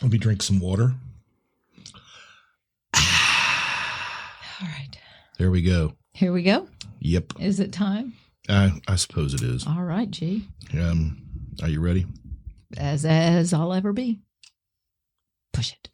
Let me drink some water. All right. There we go. Here we go. Yep. Is it time? I suppose it is. All right, G. Are you ready? As I'll ever be. Push it.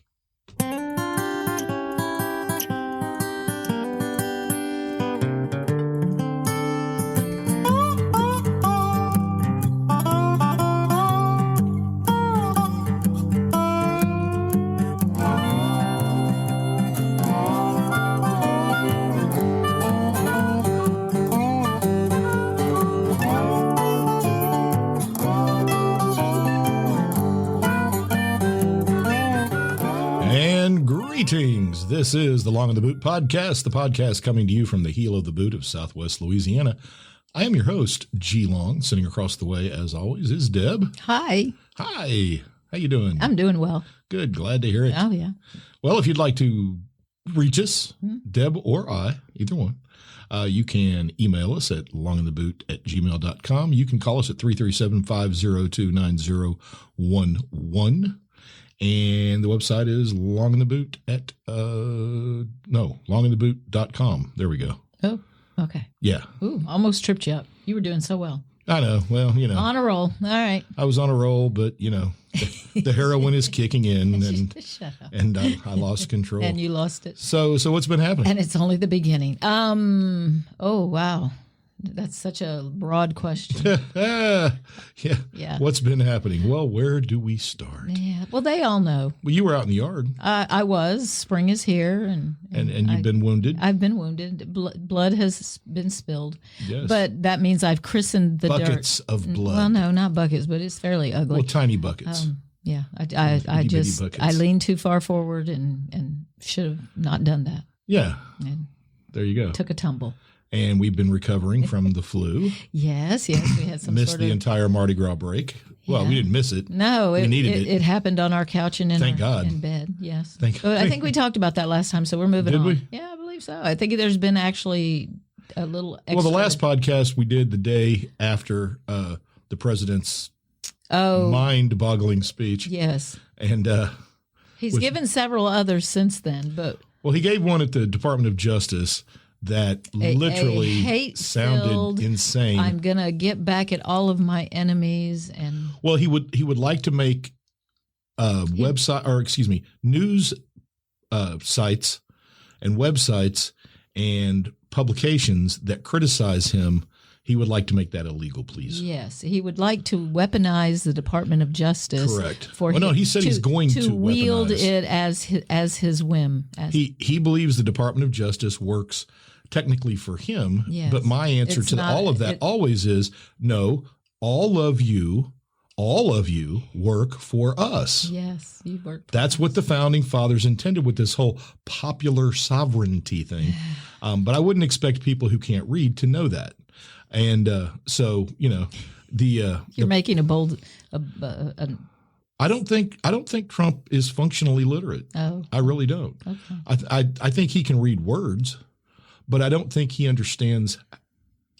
Greetings. This is the Long in the Boot podcast, the podcast coming to you from the heel of the boot of Southwest Louisiana. I am your host, G Long. Sitting across the way, as always, is Deb. Hi. Hi. How you doing? I'm doing well. Good. Glad to hear it. Oh, yeah. Well, if you'd like to reach us, Deb or I, either one, you can email us at longintheboot@gmail.com. You can call us at 337-502-9011. And the website is longintheboot.com. There we go. Oh, okay. Yeah. Ooh, almost tripped you up. You were doing so well. I know. Well, you know. On a roll. All right. I was on a roll, but, you know, the heroin is kicking in Shut up. and I lost control. And you lost it. So what's been happening? And it's only the beginning. Oh, wow. That's such a broad question. Yeah. What's been happening? Well, where do we start? Yeah. Well, they all know. Well, you were out in the yard. I was. Spring is here. And you've been wounded? I've been wounded. Blood has been spilled. Yes. But that means I've christened the buckets of blood. Well, no, not buckets, but it's fairly ugly. Well, tiny buckets. Yeah. I leaned too far forward and should have not done that. Yeah. And there you go. Took a tumble. And we've been recovering from the flu. Yes, we had some missed the entire Mardi Gras break. Well, we didn't miss it. No, we needed it. It happened on our couch and Thank God. in bed. Yes. But I think we talked about that last time, so we're moving on. Did we? Yeah, I believe so. I think there's been actually a little extra. Well, the last podcast we did the day after the president's mind-boggling speech. Yes. And he's given several others since then, but well, he gave one at the Department of Justice that literally sounded insane. I'm going to get back at all of my enemies. And well, he would like to make news sites and websites and publications that criticize him. He would like to make that illegal, please. Yes, he would like to weaponize the Department of Justice. Correct. He said he's going to wield weaponize it as his whim. He believes the Department of Justice works technically for him, but my answer to all of that always is no. All of you work for us. Yes, you work. That's what the founding fathers intended with this whole popular sovereignty thing. But I wouldn't expect people who can't read to know that. And so, you know, you're making a bold. I don't think Trump is functionally literate. Oh, I really don't. Okay. I think he can read words, but I don't think he understands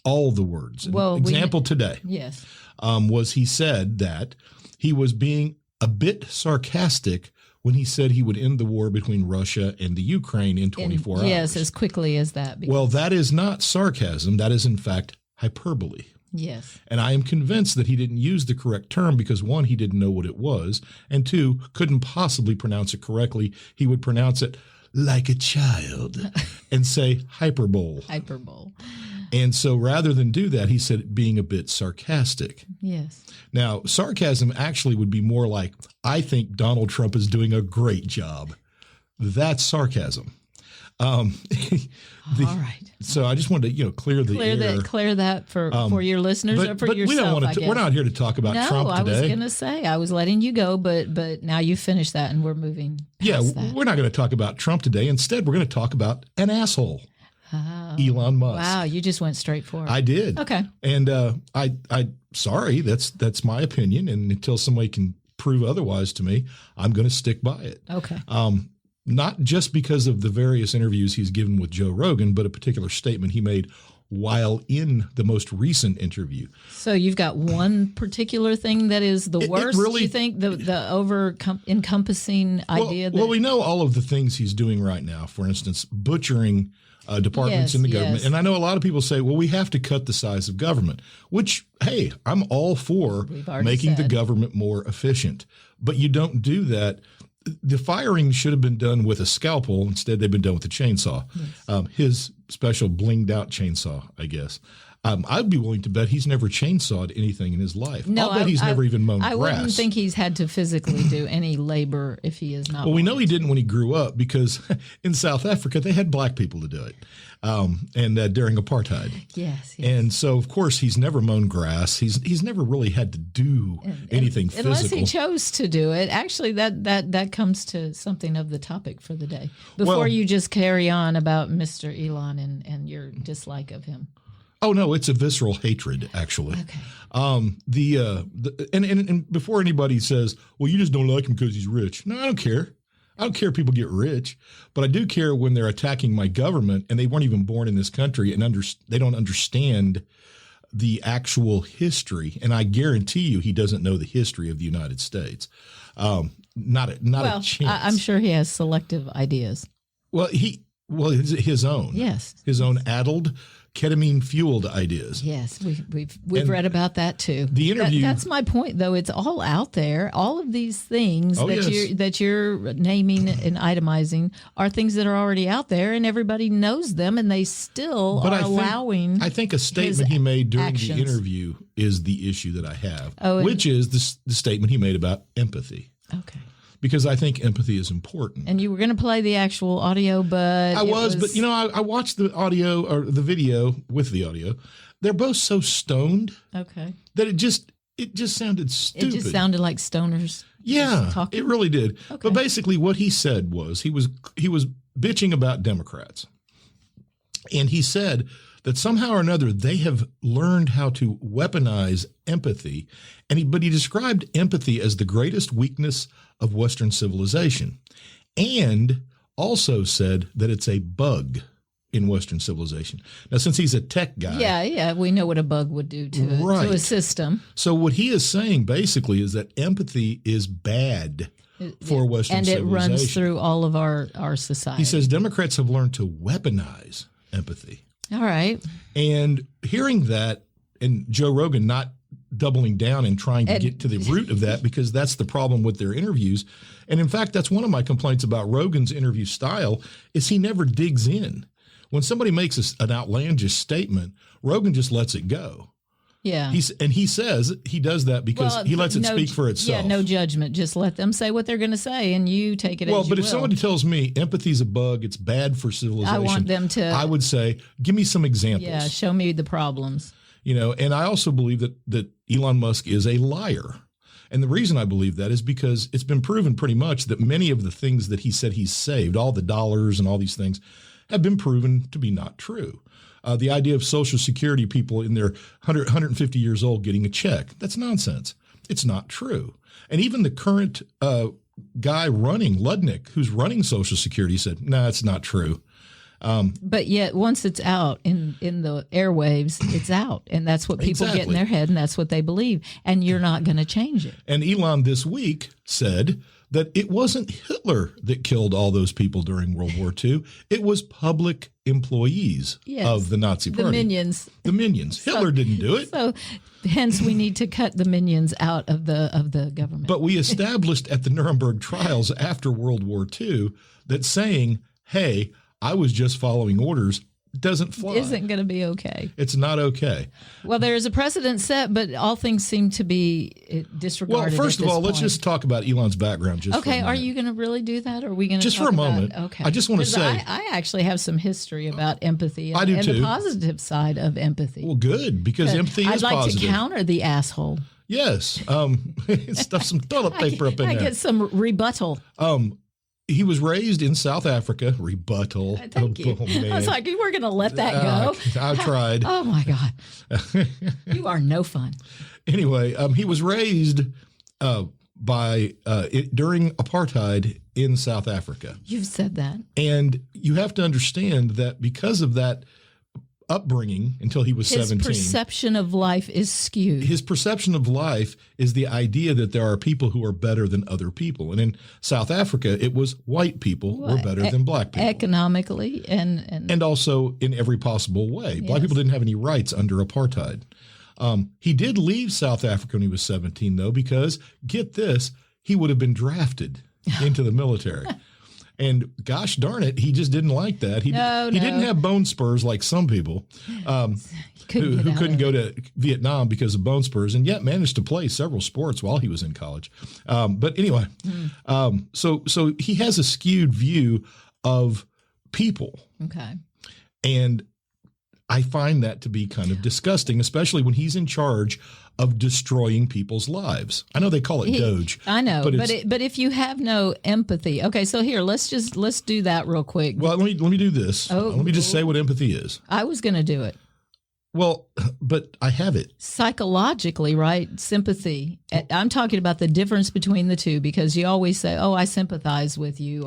all the words. Well, example today. Yes. Was he said that he was being a bit sarcastic when he said he would end the war between Russia and the Ukraine in 24 hours. Yes, as quickly as that. Well, that is not sarcasm. That is, in fact, hyperbole. Yes. And I am convinced that he didn't use the correct term because, one, he didn't know what it was, and two, couldn't possibly pronounce it correctly. He would pronounce it like a child and say hyperbole. Hyperbole. And so rather than do that, he said being a bit sarcastic. Yes. Now, sarcasm actually would be more like, I think Donald Trump is doing a great job. That's sarcasm. All right. So I just wanted to, clear the air. Clear that for your listeners or for yourself. We don't want to. We're not here to talk about Trump today. I was going to say I was letting you go, but now you finished that and we're moving. Past that. We're not going to talk about Trump today. Instead, we're going to talk about an asshole, Elon Musk. Wow, you just went straight for it. I did. Okay. And sorry, that's my opinion, and until somebody can prove otherwise to me, I'm going to stick by it. Okay. Not just because of the various interviews he's given with Joe Rogan, but a particular statement he made while in the most recent interview. So you've got one particular thing that is the worst, really, do you think? The encompassing idea? Well, we know all of the things he's doing right now. For instance, butchering departments in the government. Yes. And I know a lot of people say, well, we have to cut the size of government, which, hey, I'm all for making the government more efficient. But you don't do that. The firing should have been done with a scalpel. Instead, they've been done with a chainsaw. Yes. His special blinged out chainsaw, I guess. I'd be willing to bet he's never chainsawed anything in his life. No, I'll bet he's never even mown grass. I wouldn't think he's had to physically do any labor if he is not. Well, we know he didn't when he grew up because in South Africa, they had black people to do it. And during apartheid. Yes. And so, of course, he's never mown grass. He's never really had to do anything physical. Unless he chose to do it. Actually, that comes to something of the topic for the day. Before you just carry on about Mr. Elon and your dislike of him. Oh, no, it's a visceral hatred, actually. Okay. And before anybody says, well, you just don't like him because he's rich. No, I don't care. I don't care if people get rich, but I do care when they're attacking my government and they weren't even born in this country and they don't understand the actual history. And I guarantee you he doesn't know the history of the United States. Not a chance. I'm sure he has selective ideas. Well, his own. Yes. His own addled, ketamine-fueled ideas. Yes, we've read about that too. The interview. That's my point, though. It's all out there. All of these things that you're naming and itemizing are things that are already out there, and everybody knows them, and they still allowing. I think a statement he made during the interview is the issue that I have, which is the statement he made about empathy. Okay. Because I think empathy is important. And you were going to play the actual audio, but I watched the audio or the video with the audio. They're both so stoned. Okay. That it just sounded stupid. It just sounded like stoners. Yeah, talking. It really did. Okay. But basically, what he said was he was bitching about Democrats, and he said that somehow or another they have learned how to weaponize empathy, but he described empathy as the greatest weakness of Western civilization, and also said that it's a bug in Western civilization. Now, since he's a tech guy, we know what a bug would do to a system. So what he is saying basically is that empathy is bad for Western civilization, and it runs through all of our society. He says Democrats have learned to weaponize empathy. All right. And hearing that, and Joe Rogan not doubling down and trying to get to the root of that, because that's the problem with their interviews. And in fact, that's one of my complaints about Rogan's interview style is he never digs in. When somebody makes an outlandish statement, Rogan just lets it go. Yeah. He says he does that because he lets it speak for itself. Yeah, no judgment. Just let them say what they're going to say, and you take it as you will. Well, but if somebody tells me empathy's a bug, it's bad for civilization, I want them to. I would say, give me some examples. Yeah, show me the problems. And I also believe that Elon Musk is a liar. And the reason I believe that is because it's been proven pretty much that many of the things that he said he's saved, all the dollars and all these things, have been proven to be not true. The idea of Social Security people in their 150 years old getting a check, that's nonsense. It's not true. And even the current guy running, Ludnick, who's running Social Security, said, no, it's not true. But yet once it's out in the airwaves, it's out. And that's what people get in their head, and that's what they believe. And you're not going to change it. And Elon this week said that it wasn't Hitler that killed all those people during World War II. It was public employees of the Nazi Party. The minions. The minions. Hitler didn't do it. So hence we need to cut the minions out of the government. But we established at the Nuremberg trials after World War II that saying, hey, I was just following orders doesn't fly. Isn't going to be okay. It's not okay. Well, there is a precedent set, but all things seem to be disregarded. Well, first of all, let's just talk about Elon's background just for a minute. Are you going to really do that? Or are we going to just for a moment? Okay. I just want to say. I actually have some histury about empathy. I do and too. the positive side of empathy. Well, good, because empathy is positive. I'd like to counter the asshole. Yes. Stuff some toilet paper up in there. I get some rebuttal. He was raised in South Africa. Rebuttal. Thank you. I was like, you were going to let that go? I tried. Oh, my God. You are no fun. Anyway, he was raised during apartheid in South Africa. You've said that. And you have to understand that because of that upbringing until he was 17. His perception of life is skewed. His perception of life is the idea that there are people who are better than other people. And in South Africa, it was white people were better than black people. Economically and also in every possible way. Black people didn't have any rights under apartheid. He did leave South Africa when he was 17, though, because, get this, he would have been drafted into the military. And gosh darn it, he just didn't like that. He didn't have bone spurs like some people who couldn't go to Vietnam because of bone spurs, and yet managed to play several sports while he was in college. But anyway, so he has a skewed view of people. Okay. And I find that to be kind of disgusting, especially when he's in charge of destroying people's lives. I know they call it Doge. I know, but if you have no empathy, okay. So here, let's do that real quick. Well, let me do this. Let me just say what empathy is. I was going to do it. Well, but I have it. Psychologically, right? Sympathy. I'm talking about the difference between the two, because you always say, "Oh, I sympathize with you,"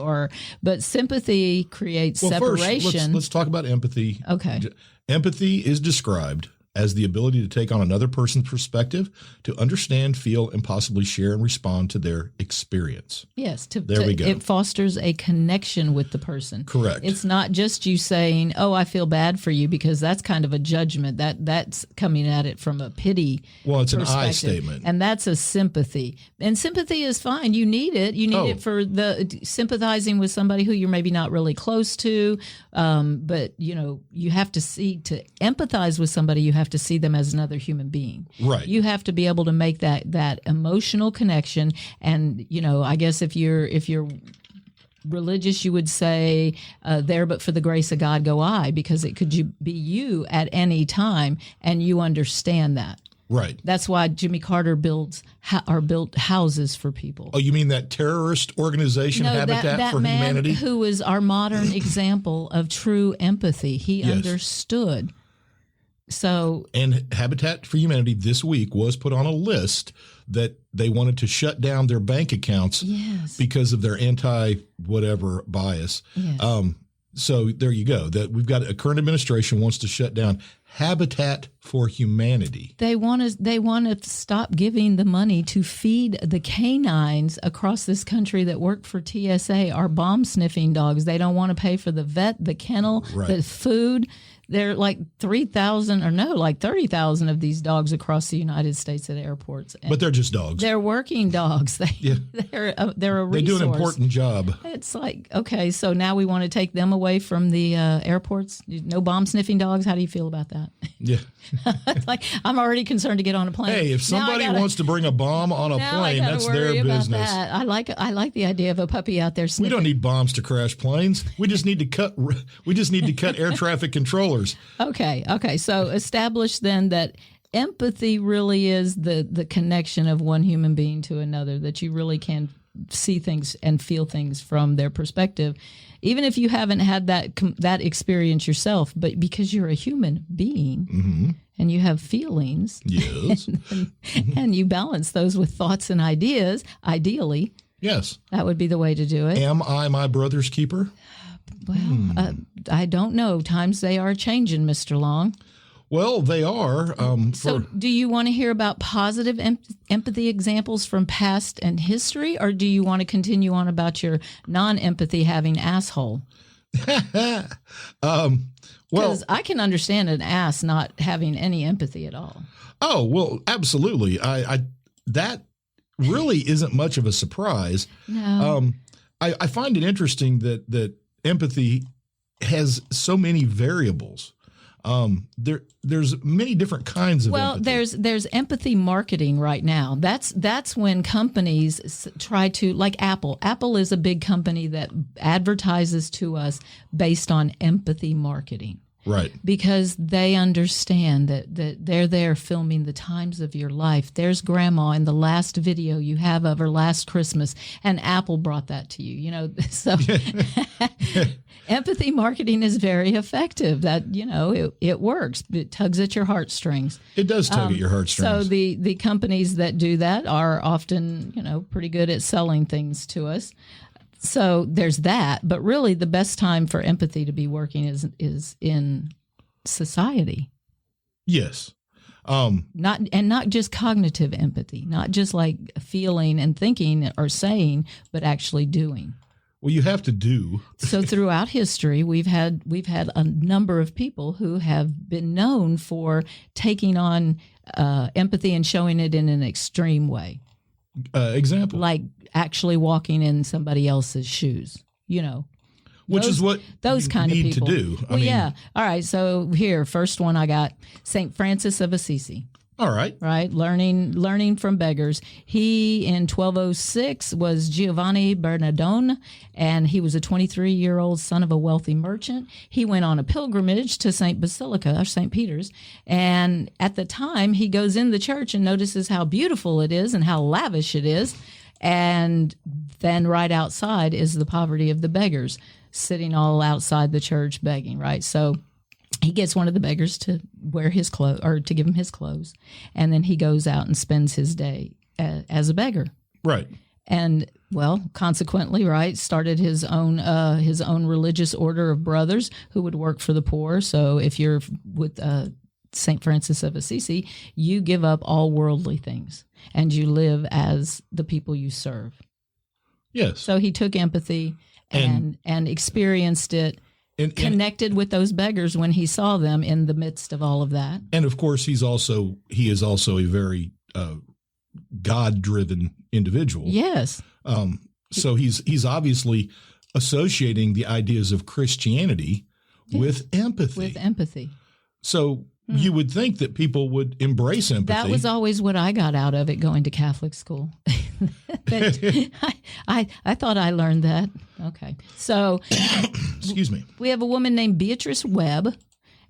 but sympathy creates separation. First, let's talk about empathy. Okay. Empathy is described as the ability to take on another person's perspective, to understand, feel, and possibly share and respond to their experience. Yes. There we go. It fosters a connection with the person. Correct. It's not just you saying, "Oh, I feel bad for you," because that's kind of a judgment. That's coming at it from a pity. Well, it's an I statement. And that's a sympathy. And sympathy is fine. You need it. You need it for the sympathizing with somebody who you're maybe not really close to. But, you have to to empathize with somebody, you have to see them as another human being. Right. You have to be able to make that emotional connection. And, I guess if you're religious, you would say, there but for the grace of God go I, because it could be you at any time, and you understand that. Right. That's why Jimmy Carter built houses for people. Oh, you mean that terrorist organization, Habitat for Humanity? That man who is our modern example of true empathy. He understood. So, and Habitat for Humanity this week was put on a list that they wanted to shut down their bank accounts because of their anti-whatever bias. Yes. So there you go. That we've got a current administration wants to shut down Habitat for Humanity. They want to stop giving the money to feed the canines across this country that work for TSA, our bomb sniffing dogs. They don't want to pay for the vet, the kennel, the food. There are like 3,000 like 30,000 of these dogs across the United States at airports. And but they're just dogs. They're working dogs. They're a resource. They do an important job. It's like, okay, so now we want to take them away from the airports. No bomb sniffing dogs. How do you feel about that? Yeah. It's like, I'm already concerned to get on a plane. Hey, if somebody wants to bring a bomb on a plane, that's their business. That. I like the idea of a puppy out there sniffing. We don't need bombs to crash planes. We just need to cut air traffic controllers. Okay. So establish then that empathy really is the connection of one human being to another, that you really can see things and feel things from their perspective, even if you haven't had that experience yourself, but because you're a human being and you have feelings. Yes. and you balance those with thoughts and ideas, ideally. Yes. That would be the way to do it. Am I my brother's keeper? Well, I don't know. Times they are changing, Mr. Long. Well, they are. So do you want to hear about positive empathy examples from past and history, or do you want to continue on about your non-empathy having asshole? Because I can understand an ass not having any empathy at all. Oh, well, absolutely. That really isn't much of a surprise. No. I find it interesting that empathy has so many variables. There's many different kinds of empathy. Well, there's empathy marketing right now. That's when companies try to, like Apple. Apple is a big company that advertises to us based on empathy marketing. Right. Because they understand that they're there filming the times of your life. There's grandma in the last video you have of her last Christmas, and Apple brought that to you. So empathy marketing is very effective. That, it works. It tugs at your heartstrings. It does tug at your heartstrings. So the companies that do that are often, pretty good at selling things to us. So there's that, but really the best time for empathy to be working is in society. Yes. Not just cognitive empathy, not just like feeling and thinking or saying, but actually doing. Well, you have to do. So throughout history, we've had a number of people who have been known for taking on empathy and showing it in an extreme way. Example, like actually walking in somebody else's shoes. Which is what those kind of people need to do. Well, yeah. All right. So here, first one I got, St. Francis of Assisi. All right. Right. Learning from beggars. He in 1206 was Giovanni Bernardone, and he was a 23-year-old son of a wealthy merchant. He went on a pilgrimage to St. Peter's. And at the time he goes in the church and notices how beautiful it is and how lavish it is. And then right outside is the poverty of the beggars sitting all outside the church begging. Right. So he gets one of the beggars to wear his clothes or to give him his clothes. And then he goes out and spends his day as a beggar. Right. And consequently, right, started his own religious order of brothers who would work for the poor. So if you're with St. Francis of Assisi, you give up all worldly things and you live as the people you serve. Yes. So he took empathy and experienced it. And connected with those beggars when he saw them in the midst of all of that. And of course, he is also a very God-driven individual. Yes. So he's obviously associating the ideas of Christianity with empathy. With empathy. So you would think that people would embrace empathy. That was always what I got out of it going to Catholic school. I thought I learned that. Okay. So excuse me. We have a woman named Beatrice Webb,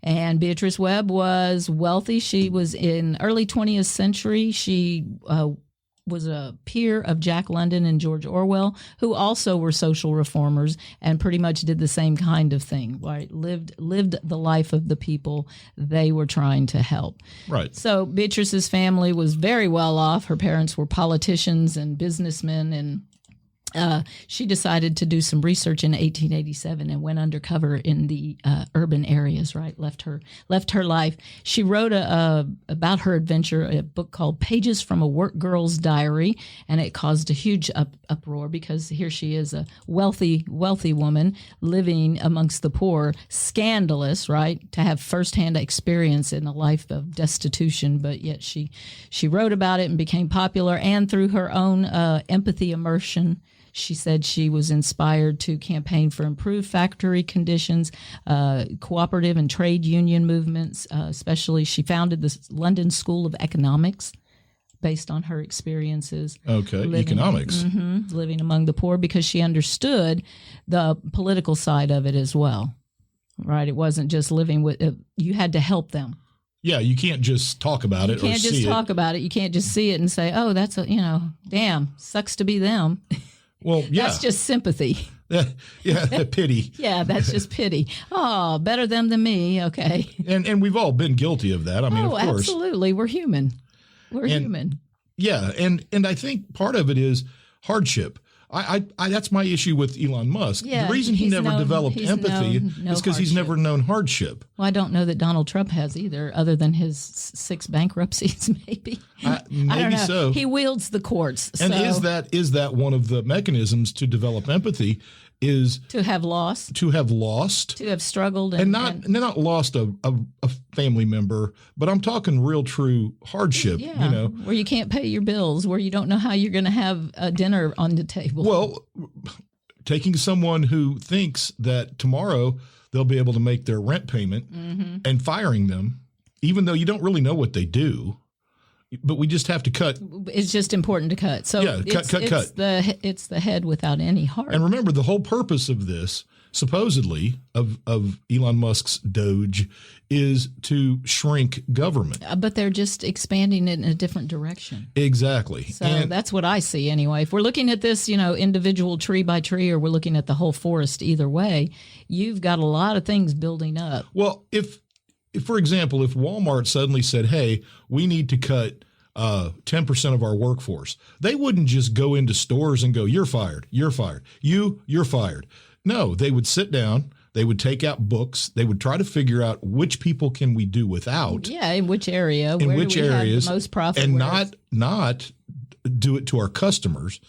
and Beatrice Webb was wealthy. She was in early 20th century. She was a peer of Jack London and George Orwell, who also were social reformers and pretty much did the same kind of thing, right? Lived the life of the people they were trying to help. Right. So Beatrice's family was very well off. Her parents were politicians and businessmen, and she decided to do some research in 1887 and went undercover in the urban areas, right? Left her life. She wrote about her adventure, a book called Pages from a Work Girl's Diary, and it caused a huge uproar because here she is, a wealthy woman living amongst the poor. Scandalous, right? To have firsthand experience in a life of destitution, but yet she wrote about it and became popular, and through her own empathy immersion, she said she was inspired to campaign for improved factory conditions, cooperative and trade union movements, especially she founded the London School of Economics based on her experiences. Okay, economics. Living among the poor, because she understood the political side of it as well, right? It wasn't just living with you had to help them. Yeah, you can't just talk about it or see it. You can't just talk about it. You can't just see it and say, oh, that's damn, sucks to be them. Well, yeah. That's just sympathy. Yeah, pity. Yeah, that's just pity. Oh, better them than me. Okay. And we've all been guilty of that. I mean, of course. Absolutely. We're human. We're human. Yeah, and I think part of it is hardship. I that's my issue with Elon Musk. Yeah, the reason he never developed empathy is because he's never known hardship. Well, I don't know that Donald Trump has either, other than his 6 bankruptcies, maybe. Maybe I don't know. so. He wields the courts. And is that one of the mechanisms to develop empathy? Is to have lost, to have struggled, and not lost a family member, but I'm talking real true hardship. Yeah, where you can't pay your bills, where you don't know how you're going to have a dinner on the table. Well, taking someone who thinks that tomorrow they'll be able to make their rent payment and firing them, even though you don't really know what they do. But we just have to cut. It's just important to cut. So yeah, cut. It's the head without any heart. And remember, the whole purpose of this, supposedly, of Elon Musk's Doge, is to shrink government. But they're just expanding it in a different direction. Exactly. So that's what I see anyway. If we're looking at this, individual tree by tree, or we're looking at the whole forest, either way, you've got a lot of things building up. Well, for example, if Walmart suddenly said, hey, we need to cut 10% of our workforce, they wouldn't just go into stores and go, you're fired, you're fired, you're fired. No, they would sit down, They would take out books. They would try to figure out which people can we do without. Yeah, in which area? In where which do we areas? Have the most profit? And not do it to our customers.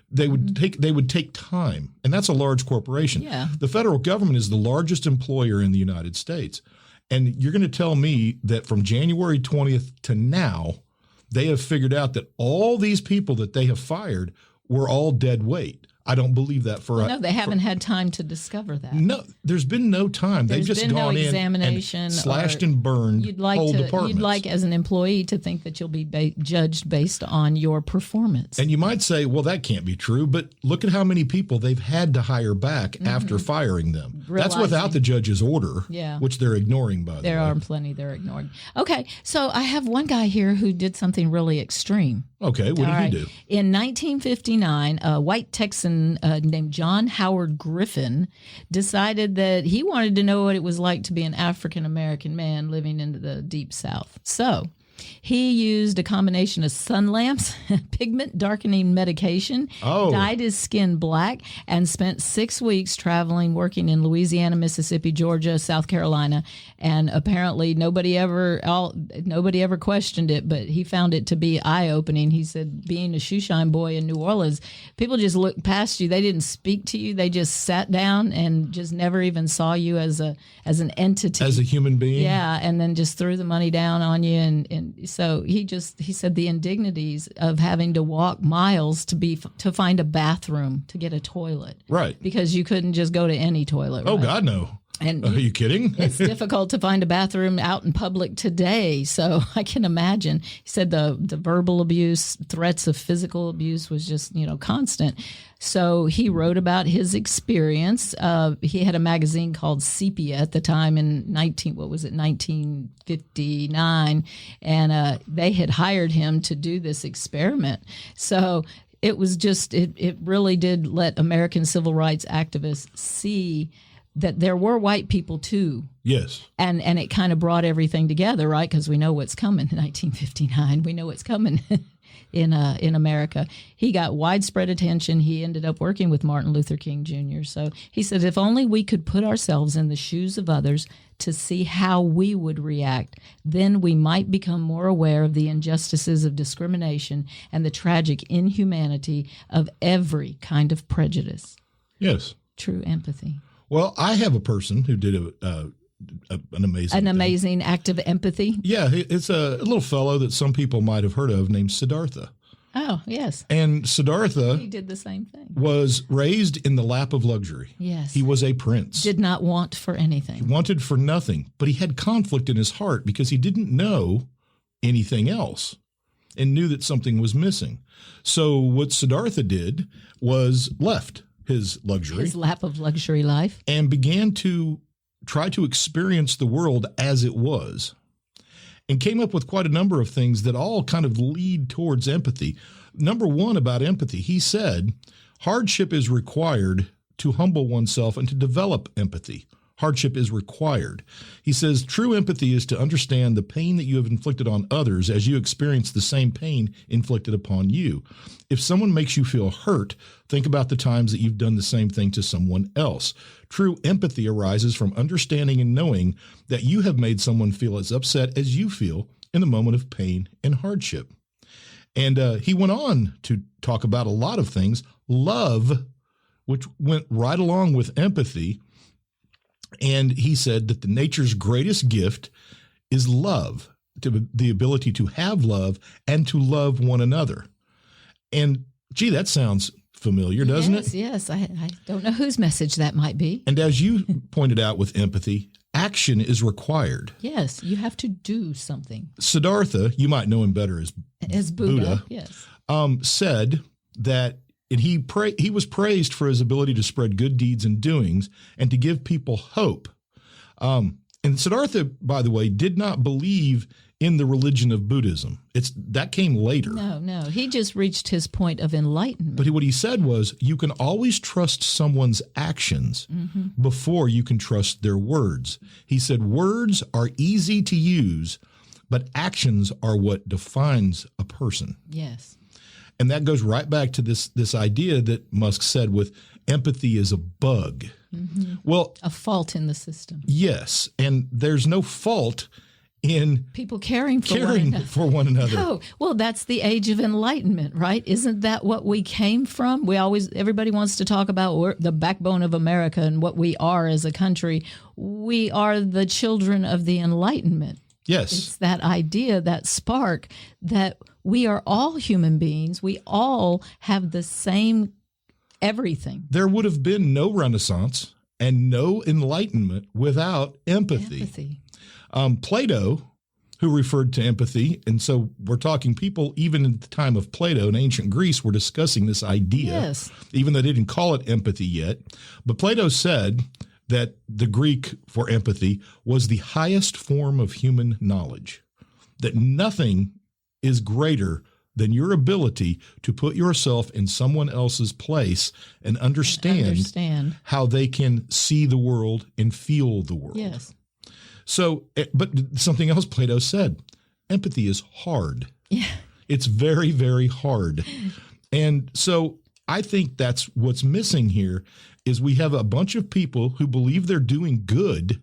They would take time, and that's a large corporation. Yeah. The federal government is the largest employer in the United States. And you're going to tell me that from January 20th to now, they have figured out that all these people that they have fired were all dead weight. I don't believe that for no, they haven't had time to discover that. No, there's been no time. They've just gone in and slashed and burned whole departments. You'd like, as an employee, to think that you'll be judged based on your performance. And you might say, well, that can't be true. But look at how many people they've had to hire back after firing them. That's without the judge's order, which they're ignoring, by the way. There are plenty they're ignoring. Okay, so I have one guy here who did something really extreme. Okay, what did he do? In 1959, a white Texan named John Howard Griffin decided that he wanted to know what it was like to be an African-American man living in the Deep South. So he used a combination of sun lamps, pigment darkening medication, dyed his skin black, and spent 6 weeks traveling, working in Louisiana, Mississippi, Georgia, South Carolina. And apparently nobody ever questioned it, but he found it to be eye-opening. He said, being a shoeshine boy in New Orleans, people just looked past you. They didn't speak to you. They just sat down and just never even saw you as an entity. As a human being? Yeah, and then just threw the money down on you. And so he said the indignities of having to walk miles to find a bathroom, to get a toilet. Right. Because you couldn't just go to any toilet. Oh, right? God, no. And are you kidding? It's difficult to find a bathroom out in public today, so I can imagine. He said the verbal abuse, threats of physical abuse was just, constant. So he wrote about his experience. He had a magazine called Sepia at the time in 1959, and they had hired him to do this experiment. So it was just, it really did let American civil rights activists see that there were white people too. Yes. And it kind of brought everything together, right? Because we know what's coming in 1959. We know what's coming in America. He got widespread attention. He ended up working with Martin Luther King Jr. So he said, if only we could put ourselves in the shoes of others to see how we would react, then we might become more aware of the injustices of discrimination and the tragic inhumanity of every kind of prejudice. Yes. True empathy. Well, I have a person who did an amazing act of empathy. Yeah, it's a little fellow that some people might have heard of named Siddhartha. Oh, yes. And Siddhartha he did the same thing. Was raised in the lap of luxury. Yes. He was a prince. Did not want for anything. He wanted for nothing, but he had conflict in his heart because he didn't know anything else and knew that something was missing. So what Siddhartha did was left his luxury, his lap of luxury life, and began to try to experience the world as it was, and came up with quite a number of things that all kind of lead towards empathy. Number one about empathy, he said, hardship is required to humble oneself and to develop empathy. Hardship is required. He says true empathy is to understand the pain that you have inflicted on others as you experience the same pain inflicted upon you. If someone makes you feel hurt, think about the times that you've done the same thing to someone else. True empathy arises from understanding and knowing that you have made someone feel as upset as you feel in the moment of pain and hardship. And he went on to talk about a lot of things. Love, which went right along with empathy. And he said that the nature's greatest gift is love, the ability to have love and to love one another. And gee, that sounds familiar, doesn't it? Yes. I don't know whose message that might be. And as you pointed out with empathy, action is required. Yes, you have to do something. Siddhartha, you might know him better as Buddha, yes, said that. And he was praised for his ability to spread good deeds and doings and to give people hope. And Siddhartha, by the way, did not believe in the religion of Buddhism. That came later. No. He just reached his point of enlightenment. But what he said was, you can always trust someone's actions before you can trust their words. He said, words are easy to use, but actions are what defines a person. Yes. And that goes right back to this idea that Musk said with empathy is a bug. Well, a fault in the system. Yes, and there's no fault in people caring for one another. No. Well, that's the age of enlightenment, right? Isn't that what we came from? Everybody wants to talk about the backbone of America and what we are as a country. We are the children of the Enlightenment. Yes. It's that idea, that spark, that we are all human beings. We all have the same everything. There would have been no Renaissance and no Enlightenment without empathy. Plato, who referred to empathy, and so we're talking people even in the time of Plato in ancient Greece were discussing this idea, even though they didn't call it empathy yet. But Plato said that the Greek for empathy was the highest form of human knowledge, that nothing is greater than your ability to put yourself in someone else's place and understand how they can see the world and feel the world. Yes. So, but something else Plato said, empathy is hard. Yeah. It's very, very hard. And so I think that's what's missing here is we have a bunch of people who believe they're doing good,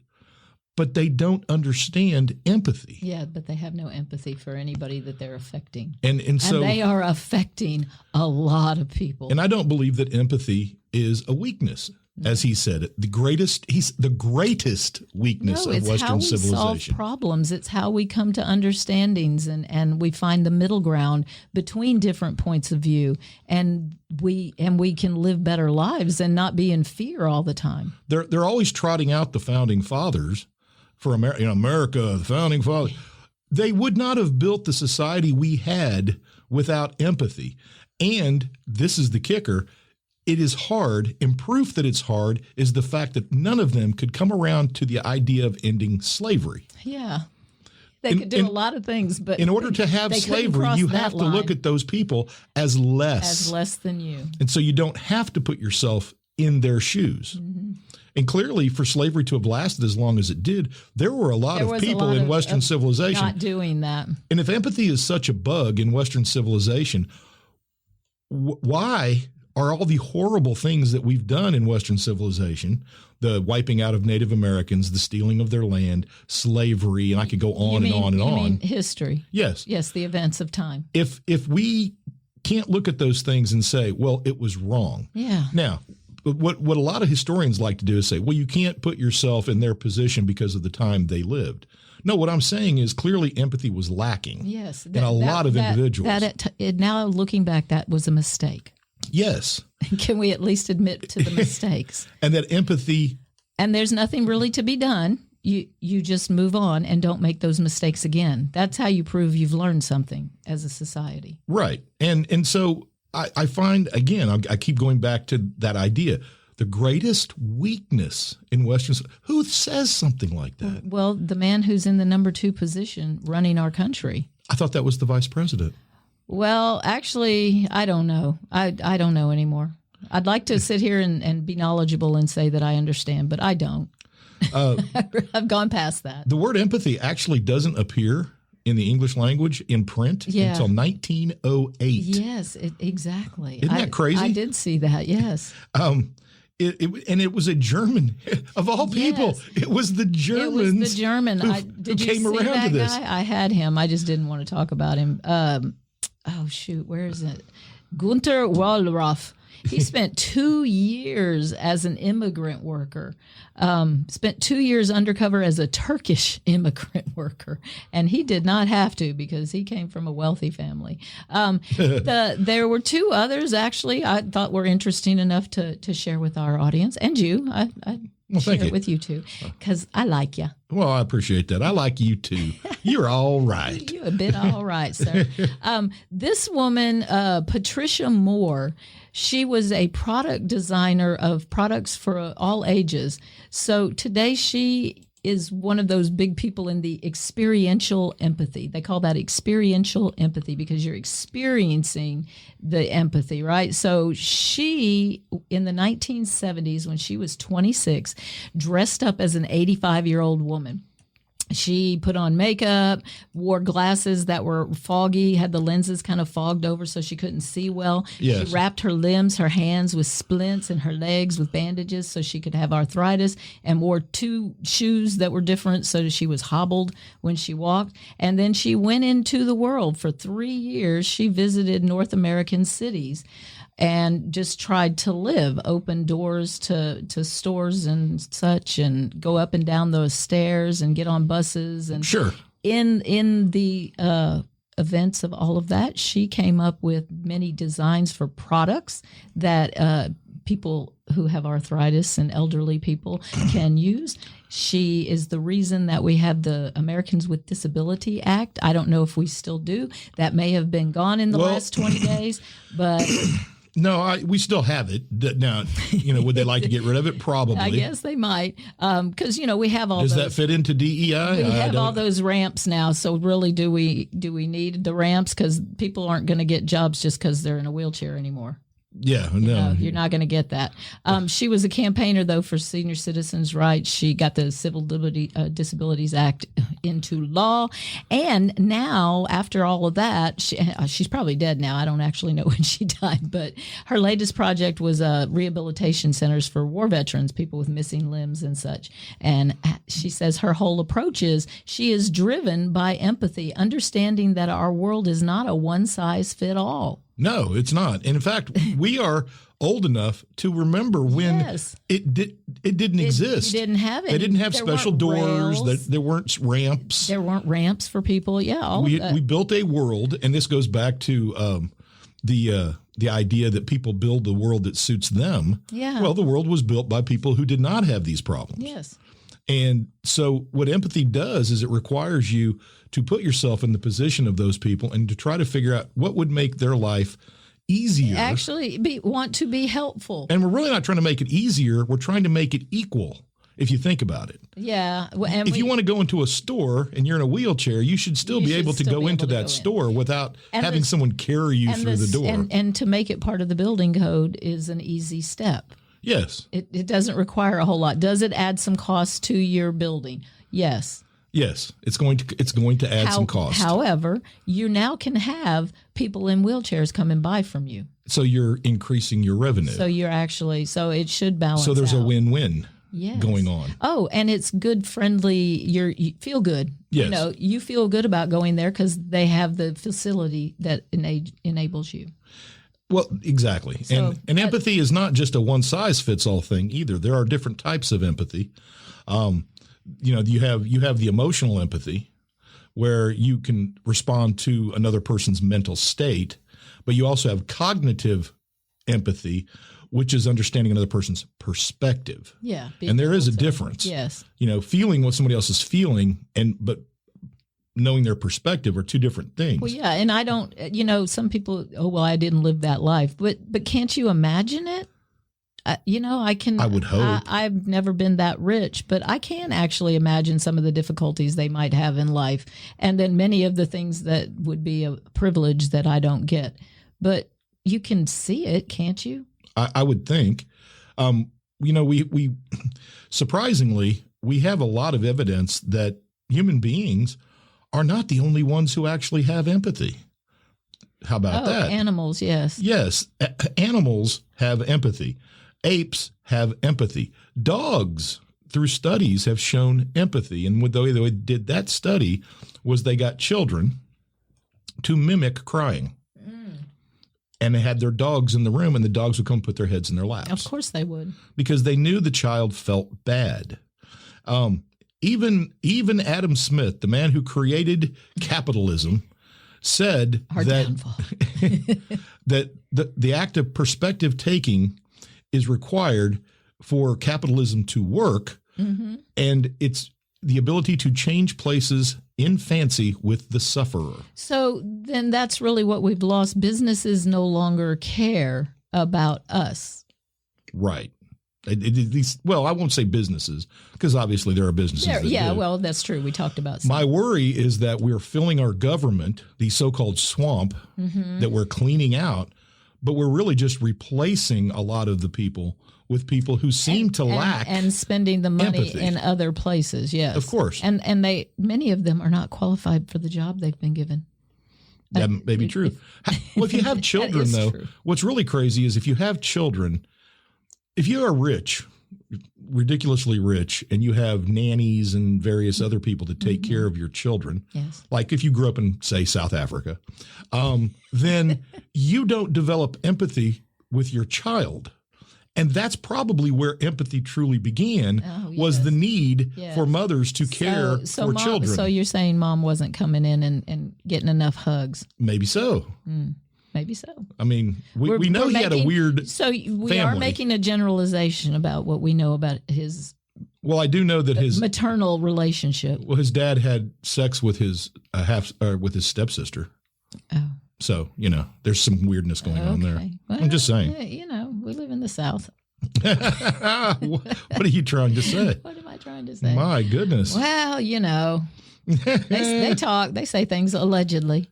but they don't understand empathy. Yeah, but they have no empathy for anybody that they're affecting. And so they are affecting a lot of people. And I don't believe that empathy is a weakness. As he said it, he's the greatest weakness of Western civilization. It's how we solve problems. It's how we come to understandings and we find the middle ground between different points of view, and we can live better lives and not be in fear all the time. They're always trotting out the founding fathers for America, the founding fathers. They would not have built the society we had without empathy. And this is the kicker. It is hard, and proof that it's hard is the fact that none of them could come around to the idea of ending slavery. Yeah. They could do a lot of things, but in order to have slavery, you have to look at those people as less than you. And so you don't have to put yourself in their shoes. Mm-hmm. And clearly, for slavery to have lasted as long as it did, there were a lot of people in Western civilization not doing that. And if empathy is such a bug in Western civilization, why are all the horrible things that we've done in Western civilization, the wiping out of Native Americans, the stealing of their land, slavery, and I could go on and on and on. You mean history? Yes. Yes, the events of time. If we can't look at those things and say, well, it was wrong. Yeah. Now, what a lot of historians like to do is say, well, you can't put yourself in their position because of the time they lived. No, what I'm saying is clearly empathy was lacking. Yes. In a lot of individuals. Now looking back, that was a mistake. Yes. Can we at least admit to the mistakes? And that empathy. And there's nothing really to be done. You just move on and don't make those mistakes again. That's how you prove you've learned something as a society. Right. And so I find, again, I keep going back to that idea. The greatest weakness in Western, who says something like that? Well, the man who's in the number 2 position running our country. I thought that was the vice president. Well, actually, I don't know. I don't know anymore. I'd like to sit here and be knowledgeable and say that I understand, but I don't. I've gone past that. The word empathy actually doesn't appear in the English language in print until 1908. Yes, exactly. Isn't that crazy? I did see that, yes. It was a German, of all people. Yes. It was the Germans. It was the German. Who came around to this. Guy? I had him. I just didn't want to talk about him. Oh, shoot. Where is it? Gunther Wallraff. He spent 2 years as an immigrant worker, spent 2 years undercover as a Turkish immigrant worker. And he did not have to because he came from a wealthy family. There were 2 others, actually, I thought were interesting enough to share with our audience. And you. I share it with you, too, because I like you. Well, I appreciate that. I like you, too. You're all right. You're a bit all right, sir. This woman, Patricia Moore, she was a product designer of products for all ages. So today she is one of those big people in the experiential empathy. They call that experiential empathy because you're experiencing the empathy, right? So she, in the 1970s, when she was 26, dressed up as an 85-year-old woman. She put on makeup, wore glasses that were foggy, had the lenses kind of fogged over so she couldn't see well. Yes. She wrapped her limbs, her hands with splints, and her legs with bandages so she could have arthritis, and wore 2 shoes that were different so that she was hobbled when she walked. And then she went into the world. For 3 years, she visited North American cities and just tried to live, open doors to stores and such, and go up and down those stairs and get on buses. And sure. In the events of all of that, she came up with many designs for products that people who have arthritis and elderly people can use. She is the reason that we have the Americans with Disability Act. I don't know if we still do. That may have been gone in the last 20 days, but... No, we still have it. Now, would they like to get rid of it? Probably. I guess they might, because we have all. Does that fit into DEI? We have all those ramps now. So really, do we need the ramps? Because people aren't going to get jobs just because they're in a wheelchair anymore. Yeah, no. You're not going to get that. She was a campaigner, though, for senior citizens' rights. She got the Civil Disabilities Act into law. And now, after all of that, she's probably dead now. I don't actually know when she died. But her latest project was rehabilitation centers for war veterans, people with missing limbs and such. And she says her whole approach is she is driven by empathy, understanding that our world is not a one-size-fits-all. No, it's not. And in fact, we are old enough to remember when it didn't exist. You didn't have it. They didn't have special doors. There weren't ramps. There weren't ramps for people. Yeah, we built a world, and this goes back to the idea that people build the world that suits them. Yeah. Well, the world was built by people who did not have these problems. Yes. And so what empathy does is it requires you to put yourself in the position of those people and to try to figure out what would make their life easier. Actually, want to be helpful. And we're really not trying to make it easier. We're trying to make it equal, if you think about it. Yeah. And if you want to go into a store and you're in a wheelchair, you should still be able to go into that store without having someone carry you through the door. And to make it part of the building code is an easy step. Yes. It doesn't require a whole lot. Does it add some cost to your building? Yes. Yes, it's going to add some cost. However, you now can have people in wheelchairs come and buy from you. So you're increasing your revenue. So it should balance. So there's out. a win-win going on. Oh, and it's good, friendly. You feel good. Yes. You feel good about going there because they have the facility that enables you. Well, exactly. So, and empathy is not just a one-size-fits-all thing either. There are different types of empathy. You have the emotional empathy where you can respond to another person's mental state, but you also have cognitive empathy, which is understanding another person's perspective. Yeah. And there is a difference. Yes. Feeling what somebody else is feeling but knowing their perspective are two different things. Well, yeah. And I don't, some people, I didn't live that life, but can't you imagine it? I can. I would hope. I've never been that rich, but I can actually imagine some of the difficulties they might have in life, and then many of the things that would be a privilege that I don't get. But you can see it, can't you? I would think. We surprisingly we have a lot of evidence that human beings are not the only ones who actually have empathy. How about that? Animals, yes. Yes, animals have empathy. Apes have empathy. Dogs, through studies, have shown empathy. And the way they did that study was they got children to mimic crying. And they had their dogs in the room, and the dogs would come put their heads in their laps. Of course they would. Because they knew the child felt bad. Even Adam Smith, the man who created capitalism, said that the act of perspective taking is required for capitalism to work, and it's the ability to change places in fancy with the sufferer. So then that's really what we've lost. Businesses no longer care about us. Right. At least, I won't say businesses, because obviously there are businesses that do. Well, that's true. We talked about some. My worry is that we're filling our government, the so-called swamp that we're cleaning out, but we're really just replacing a lot of the people with people who seem to lack and spending the money empathy. In other places. Yes, of course. And many of them are not qualified for the job they've been given. That may be true. Well, if you have children, though, true. What's really crazy is if you have children, if you are rich, ridiculously rich, and you have nannies and various other people to take care of your children, yes. like if you grew up in, say, South Africa, then you don't develop empathy with your child. And that's probably where empathy truly began, was the need for mothers to care for children. So you're saying mom wasn't coming in and getting enough hugs? Maybe so. Maybe so. I mean, we know he had a weird family. Are making a generalization about what we know about his Well, I do know that his maternal relationship. Well, his dad had sex with his with his stepsister. Oh. So, there's some weirdness going on there. Well, I'm just saying. We live in the South. What are you trying to say? What am I trying to say? My goodness. Well, they talk, they say things allegedly.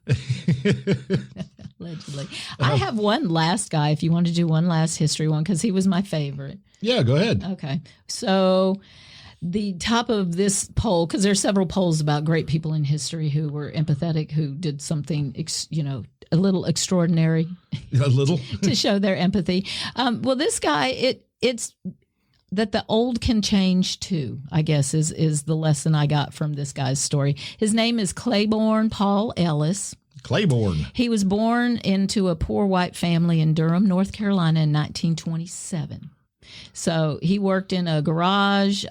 Allegedly. I have one last guy, if you want to do one last history one, because he was my favorite. Yeah, go ahead. Okay. So the top of this poll, because there are several polls about great people in history who were empathetic, who did something, a little extraordinary. A little? to show their empathy. Well, this guy, it's that the old can change too, I guess, is the lesson I got from this guy's story. His name is Claiborne Paul Ellis. Claiborne. He was born into a poor white family in Durham, North Carolina in 1927. So he worked in a garage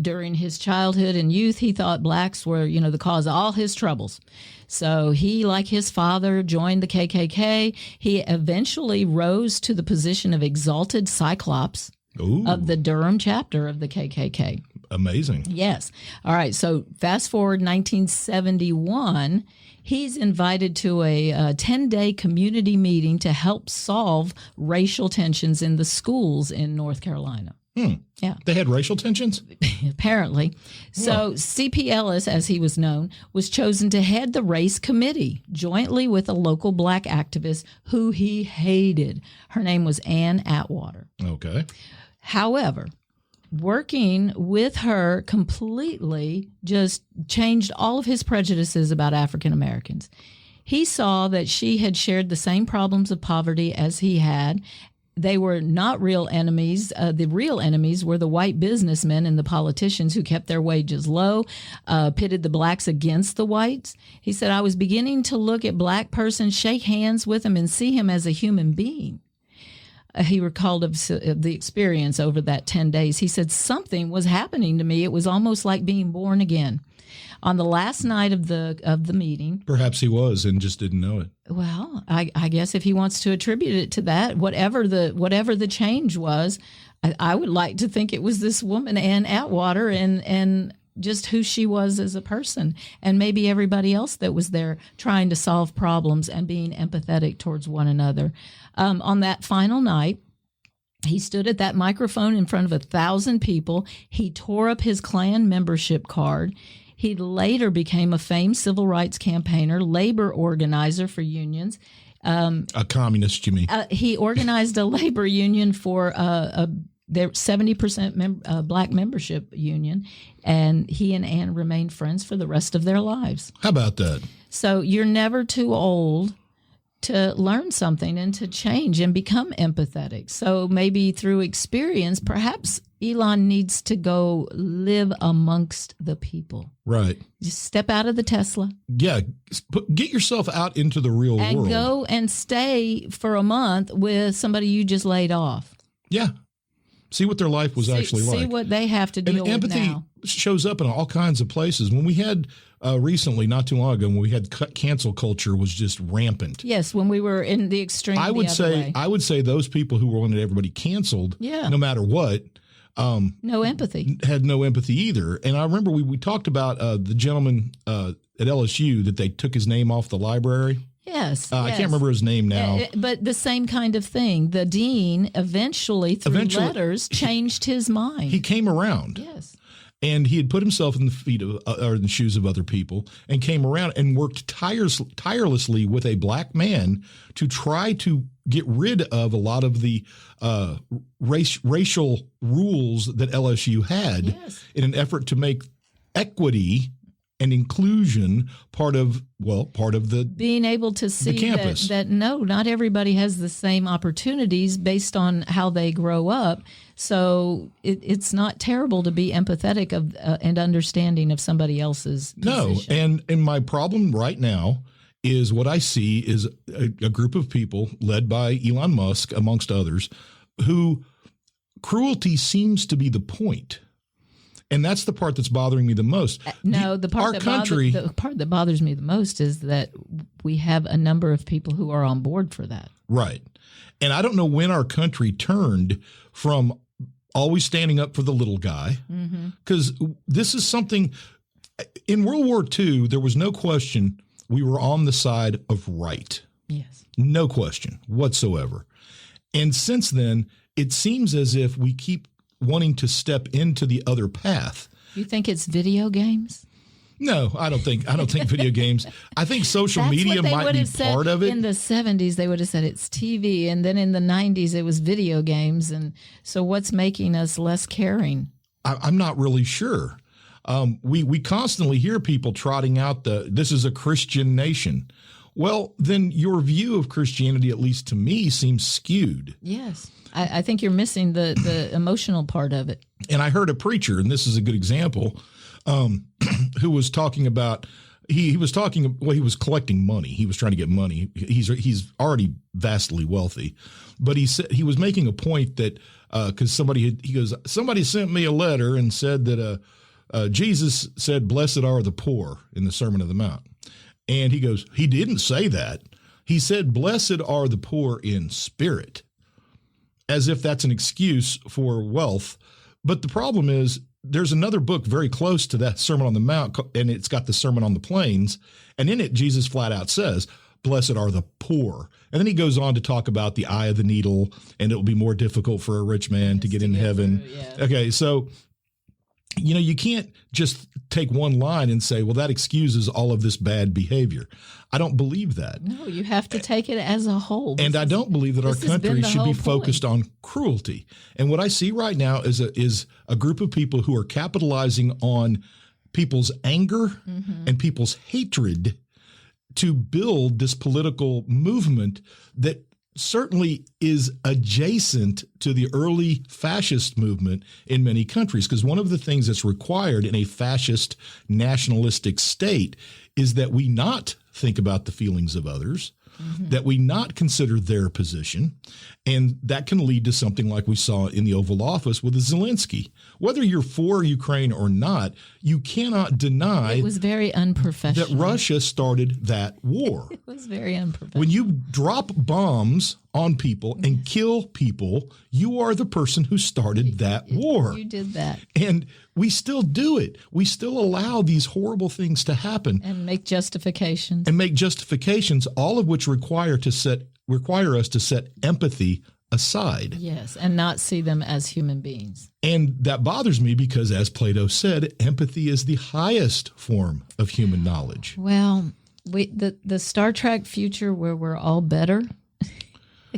during his childhood and youth. He thought blacks were, the cause of all his troubles. So he, like his father, joined the KKK. He eventually rose to the position of exalted Cyclops of the Durham chapter of the KKK. Amazing. Yes. All right. So fast forward 1971. He's invited to a 10-day community meeting to help solve racial tensions in the schools in North Carolina. Yeah. They had racial tensions? Apparently. So C.P. Ellis, as he was known, was chosen to head the race committee jointly with a local black activist who he hated. Her name was Ann Atwater. Okay. However, working with her completely just changed all of his prejudices about African Americans. He saw that she had shared the same problems of poverty as he had. They were not real enemies. The real enemies were the white businessmen and the politicians who kept their wages low, pitted the blacks against the whites. He said, I was beginning to look at black persons, shake hands with him, and see him as a human being. He recalled of the experience over that 10 days. He said, something was happening to me. It was almost like being born again. On the last night of the meeting. Perhaps he was and just didn't know it. Well, I guess if he wants to attribute it to that, whatever the change was, I would like to think it was this woman, Ann Atwater, and just who she was as a person, and maybe everybody else that was there trying to solve problems and being empathetic towards one another. On that final night, he stood at that microphone in front of 1,000 people. He tore up his Klan membership card. He later became a famed civil rights campaigner, labor organizer for unions. A communist, you mean? He organized a labor union for their 70% black membership union, and he and Ann remained friends for the rest of their lives. How about that? So you're never too old to learn something and to change and become empathetic. So maybe through experience, perhaps Elon needs to go live amongst the people. Right. Just step out of the Tesla. Yeah. Get yourself out into the real world. And go and stay for a month with somebody you just laid off. Yeah. See what their life was actually like. See what they have to deal with now. Empathy shows up in all kinds of places. When we had recently, not too long ago, when we had cancel culture was just rampant. Yes, when we were in the extreme. I would say those people who wanted everybody canceled, no matter what, no empathy, had no empathy either. And I remember we talked about the gentleman at LSU that they took his name off the library. Yes, I can't remember his name now. But the same kind of thing. The dean eventually through letters, changed his mind. He came around. Yes. And he had put himself in the feet of, or in the shoes of other people, and came around and worked tirelessly with a black man to try to get rid of a lot of the racial rules that LSU had in an effort to make equity and inclusion part of the being able to see that no, not everybody has the same opportunities based on how they grow up. So it's not terrible to be empathetic of and understanding of somebody else's position. And my problem right now is what I see is a group of people led by Elon Musk, amongst others, who cruelty seems to be the point. And that's the part that's bothering me the most. No, the part that bothers me the most is that we have a number of people who are on board for that. Right. And I don't know when our country turned from always standing up for the little guy, because this is something in World War II, there was no question we were on the side of right. Yes. No question whatsoever. And since then, it seems as if we keep wanting to step into the other path. You think it's video games? No, I don't think video games. I think social media might be part of it. In the 70s, they would have said it's TV. And then in the 90s, it was video games. And so what's making us less caring? I'm not really sure. We constantly hear people trotting out this is a Christian nation. Well, then your view of Christianity, at least to me, seems skewed. Yes. I think you're missing the emotional part of it. And I heard a preacher, and this is a good example, who was talking about he was collecting money. He was trying to get money. He's already vastly wealthy, but he said he was making a point that because somebody sent me a letter and said that Jesus said, "Blessed are the poor" in the Sermon on the Mount, and he goes, he didn't say that. He said, "Blessed are the poor in spirit," as if that's an excuse for wealth. But the problem is there's another book very close to that Sermon on the Mount, and it's got the Sermon on the Plains. And in it, Jesus flat out says, "Blessed are the poor." And then he goes on to talk about the eye of the needle, and it will be more difficult for a rich man to get in heaven. Okay, so you can't just take one line and say, well, that excuses all of this bad behavior. I don't believe that. No, you have to take it as a whole. And I don't believe that our country should be focused on cruelty. And what I see right now is a group of people who are capitalizing on people's anger and people's hatred to build this political movement that certainly is adjacent to the early fascist movement in many countries, because one of the things that's required in a fascist nationalistic state is that we not think about the feelings of others, that we not consider their position, and that can lead to something like we saw in the Oval Office with Zelensky. Whether you're for Ukraine or not, you cannot deny it was very unprofessional that Russia started that war. It was very unprofessional. When you drop bombs on people and kill people, you are the person who started that war. You did that. And we still do it. We still allow these horrible things to happen. And make justifications. All of which require us to set empathy aside. Yes, and not see them as human beings. And that bothers me because, as Plato said, empathy is the highest form of human knowledge. Well, the Star Trek future where we're all better,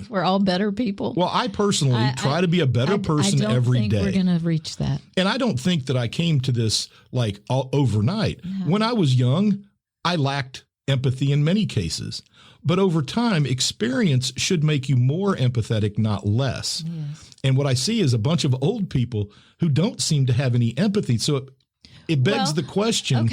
we're all better people. Well, I personally try to be a better person every day. I don't think we're going to reach that. And I don't think that I came to this like overnight. No. When I was young, I lacked empathy in many cases. But over time, experience should make you more empathetic, not less. Yes. And what I see is a bunch of old people who don't seem to have any empathy. So it begs the question,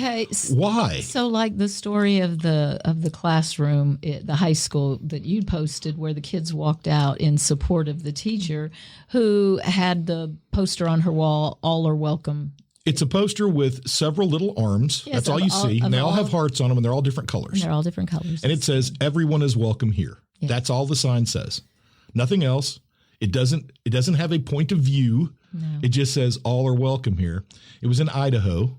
why? So like the story of the classroom at the high school that you posted where the kids walked out in support of the teacher who had the poster on her wall, "All are welcome." It's a poster with several little arms. Yes, that's all you see. And they all have hearts on them, and they're all different colors. And it says, "Everyone is welcome here." Yeah. That's all the sign says. Nothing else. It doesn't have a point of view. No. It just says, "All are welcome here." It was in Idaho,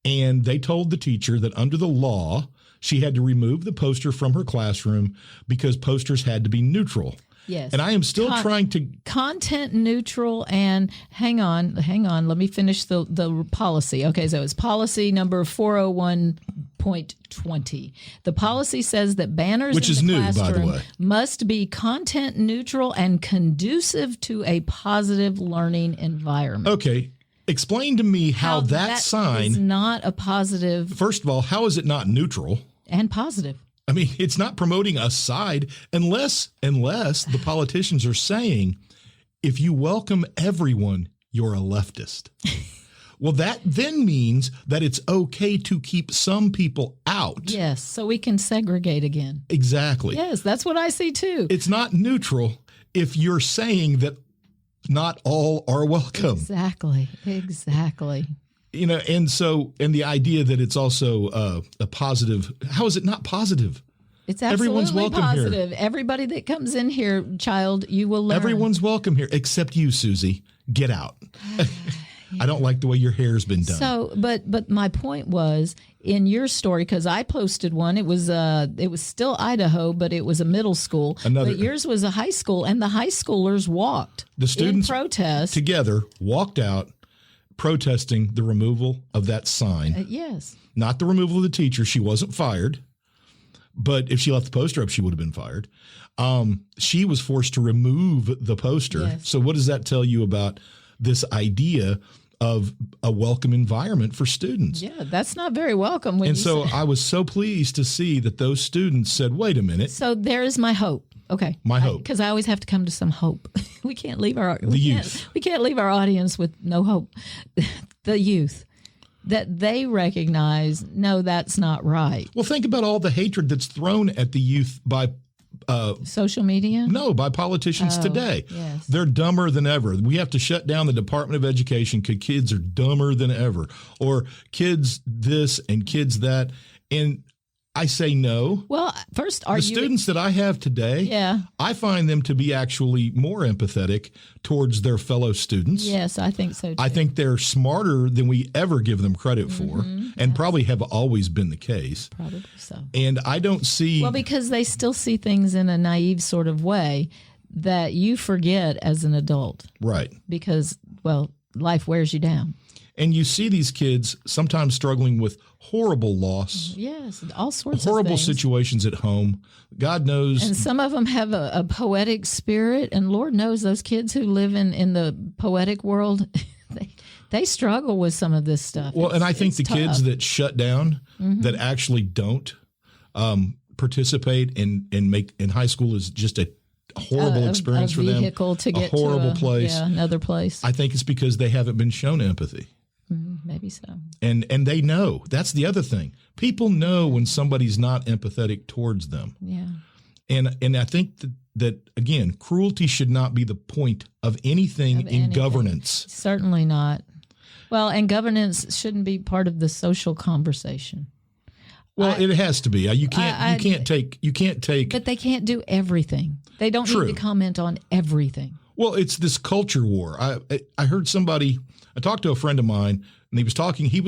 and they told the teacher that under the law, she had to remove the poster from her classroom because posters had to be neutral. Yes. And I am still trying to content neutral. And hang on. Let me finish the policy. Okay, so it's policy number 401.20. The policy says that banners which in is the new, classroom by the way, must be content neutral and conducive to a positive learning environment. Okay. Explain to me how that sign is not a positive. First of all, how is it not neutral? And positive. I mean, it's not promoting a side unless the politicians are saying, if you welcome everyone, you're a leftist. Well, that then means that it's okay to keep some people out. Yes, so we can segregate again. Exactly. Yes, that's what I see too. It's not neutral if you're saying that not all are welcome. Exactly. You know, and the idea that it's also a positive. How is it not positive? It's absolutely everyone's welcome positive. here. Everybody that comes in here, child, you will learn. Everyone's welcome here, except you, Susie. Get out. I don't like the way your hair's been done. So, but my point was in your story, because I posted one. It was still Idaho, but it was a middle school. But yours was a high school, and the high schoolers walked. The students in protest together walked out, protesting the removal of that sign. Yes, not the removal of the teacher. She wasn't fired, but if she left the poster up, she would have been fired. She was forced to remove the poster. Yes. So, what does that tell you about this idea of a welcome environment for students? Yeah, that's not very welcome. And so I was so pleased to see that those students said, wait a minute. So there is my hope. Okay. My hope. Because I always have to come to some hope. We can't leave our youth. We can't leave our audience with no hope. The youth. That they recognize, no, that's not right. Well, think about all the hatred that's thrown at the youth by social media? No, by politicians today. Yes. They're dumber than ever. We have to shut down the Department of Education because kids are dumber than ever. Or kids this and kids that. And I say no. Well, first, the students that I have today, yeah, I find them to be actually more empathetic towards their fellow students. Yes, I think so too. I think they're smarter than we ever give them credit for, and probably have always been the case. Probably so. And I don't see... Well, because they still see things in a naive sort of way that you forget as an adult. Right. Because, well, life wears you down. And you see these kids sometimes struggling with horrible loss. Yes, all sorts of horrible things. Situations at home. God knows. And some of them have a poetic spirit. And Lord knows those kids who live in the poetic world, they struggle with some of this stuff. Well, and I think the kids that shut down, that actually don't participate and make in high school is just a horrible experience for them. A vehicle to get a horrible place. Yeah, another place. I think it's because they haven't been shown empathy. Maybe so. And they know. That's the other thing. People know when somebody's not empathetic towards them. Yeah. And I think that again, cruelty should not be the point of anything in governance. Certainly not. Well, and governance shouldn't be part of the social conversation. Well, it has to be. You can't take. But they can't do everything. They don't need to comment on everything. Well, it's this culture war. I heard somebody. I talked to a friend of mine, and he was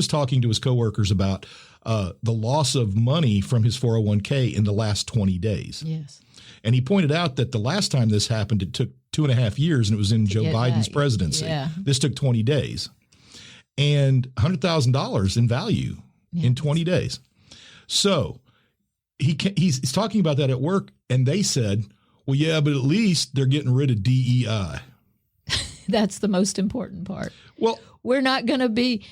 talking to his coworkers about the loss of money from his 401k in the last 20 days. Yes. And he pointed out that the last time this happened, it took 2.5 years, and it was in Joe Biden's presidency. Yeah. This took 20 days. And $100,000 in value in 20 days. So he's talking about that at work, and they said, well, yeah, but at least they're getting rid of DEI. That's the most important part. Well, we're not going to be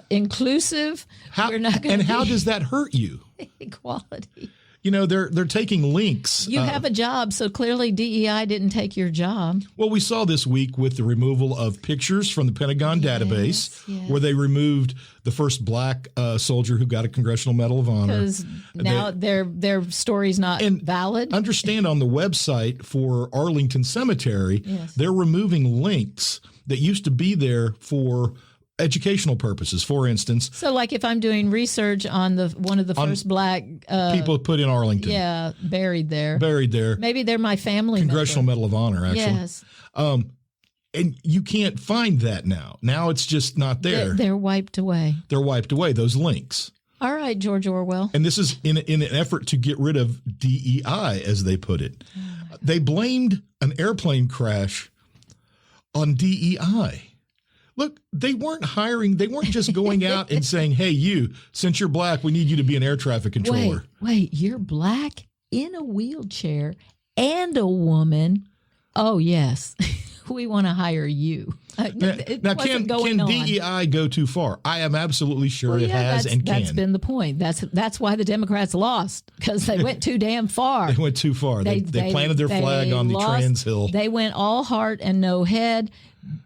inclusive. How does that hurt you? Equality. You know, they're taking links. You have a job, so clearly DEI didn't take your job. Well, we saw this week with the removal of pictures from the Pentagon database, where they removed the first black soldier who got a Congressional Medal of Honor. Because now their story's not valid. Understand, on the website for Arlington Cemetery, they're removing links that used to be there for educational purposes, for instance. So, like, if I'm doing research on one of the first black people put in Arlington, buried there, maybe they're my family Congressional Medal of Honor, actually. Yes. And you can't find that now. Now it's just not there. They're wiped away. They're wiped away. Those links. All right, George Orwell. And this is in an effort to get rid of DEI, as they put it. They blamed an airplane crash on DEI. Look, they weren't hiring. They weren't just going out and saying, hey, you, since you're black, we need you to be an air traffic controller. Wait, you're black in a wheelchair and a woman. Oh, yes. We want to hire you. Now can DEI go too far? I am absolutely sure it has and can. That's been the point. That's why the Democrats lost, because they went too damn far. They went too far. They planted their flag on the trans hill. They went all heart and no head.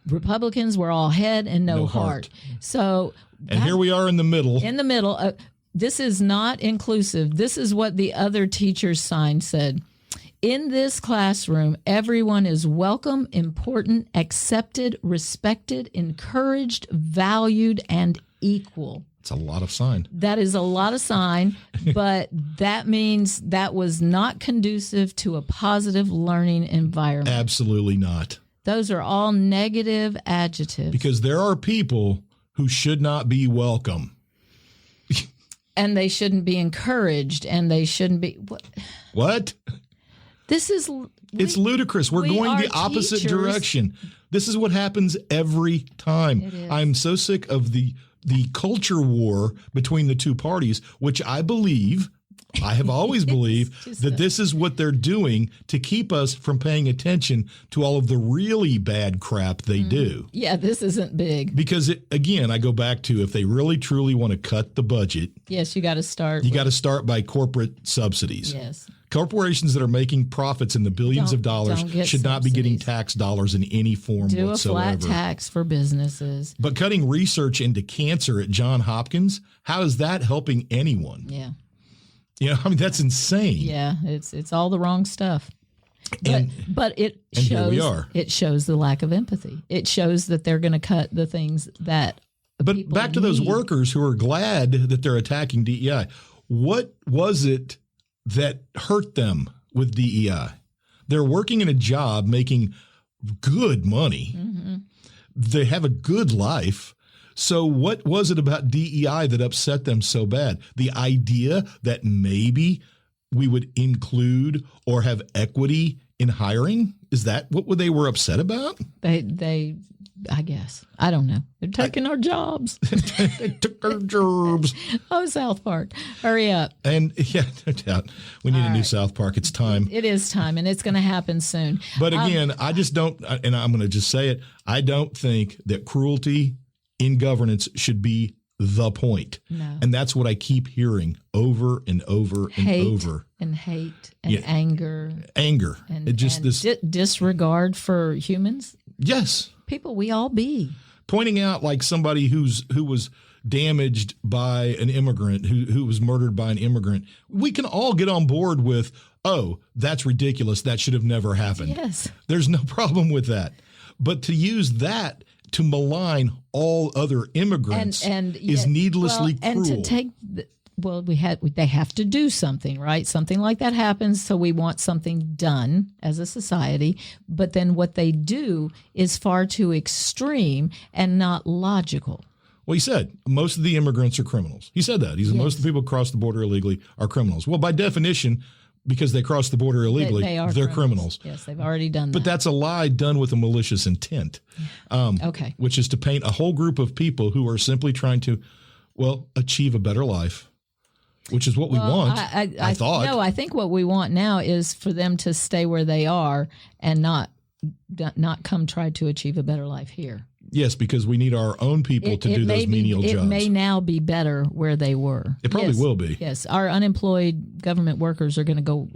Republicans were all head and no heart. So, and here we are in the middle. In the middle. This is not inclusive. This is what the other teacher's sign said. In this classroom, everyone is welcome, important, accepted, respected, encouraged, valued, and equal. It's a lot of sign. That is a lot of sign, but that means that was not conducive to a positive learning environment. Absolutely not. Those are all negative adjectives. Because there are people who should not be welcome. And they shouldn't be encouraged, and they shouldn't be... What? It's ludicrous. We're going the opposite direction. This is what happens every time. I'm so sick of the culture war between the two parties, which I have always believed that this is what they're doing to keep us from paying attention to all of the really bad crap they do. Yeah, this isn't big. Because, again, I go back to, if they really, truly want to cut the budget. Yes, you got to start. You got to start by corporate subsidies. Yes. Corporations that are making profits in the billions of dollars should not be getting tax dollars in any form whatsoever. Do a flat tax for businesses. But cutting research into cancer at Johns Hopkins, how is that helping anyone? Yeah. You know, I mean, that's insane. Yeah, it's all the wrong stuff. But it shows, here we are. It shows the lack of empathy. It shows that they're going to cut the things that But back to those workers who are glad that they're attacking DEI. What was it that hurt them with DEI? They're working in a job making good money. Mm-hmm. They have a good life. So what was it about DEI that upset them so bad? The idea that maybe we would include or have equity in hiring? Is that what they were upset about? They I guess. I don't know. They're taking our jobs. They took our jobs. Oh, South Park. Hurry up. And yeah, no doubt. We need a new South Park. It's time. It is time, and it's going to happen soon. But again, I just don't, and I'm going to just say it, I don't think that cruelty in governance should be the point. No. And that's what I keep hearing over and over and over. And hate and anger. Anger. And, disregard for humans. Yes. People we all be. Pointing out like somebody who was damaged by an immigrant, who was murdered by an immigrant. We can all get on board with, oh, that's ridiculous. That should have never happened. Yes. There's no problem with that. But to use that to malign all other immigrants is needlessly cruel. And to take they have to do something, right? Something like that happens, so we want something done as a society. But then what they do is far too extreme and not logical. Well, he said most of the immigrants are criminals. He said that. He said most of the people who cross the border illegally are criminals. Well, by definition, because they cross the border illegally, they're criminals. Yes, they've already done that. But that's a lie done with a malicious intent. Okay. Which is to paint a whole group of people who are simply trying to, achieve a better life, which is what we want, I thought. No, I think what we want now is for them to stay where they are and not come try to achieve a better life here. Yes, because we need our own people to do those menial jobs. It may now be better where they were. It probably will be. Yes, our unemployed government workers are going to go.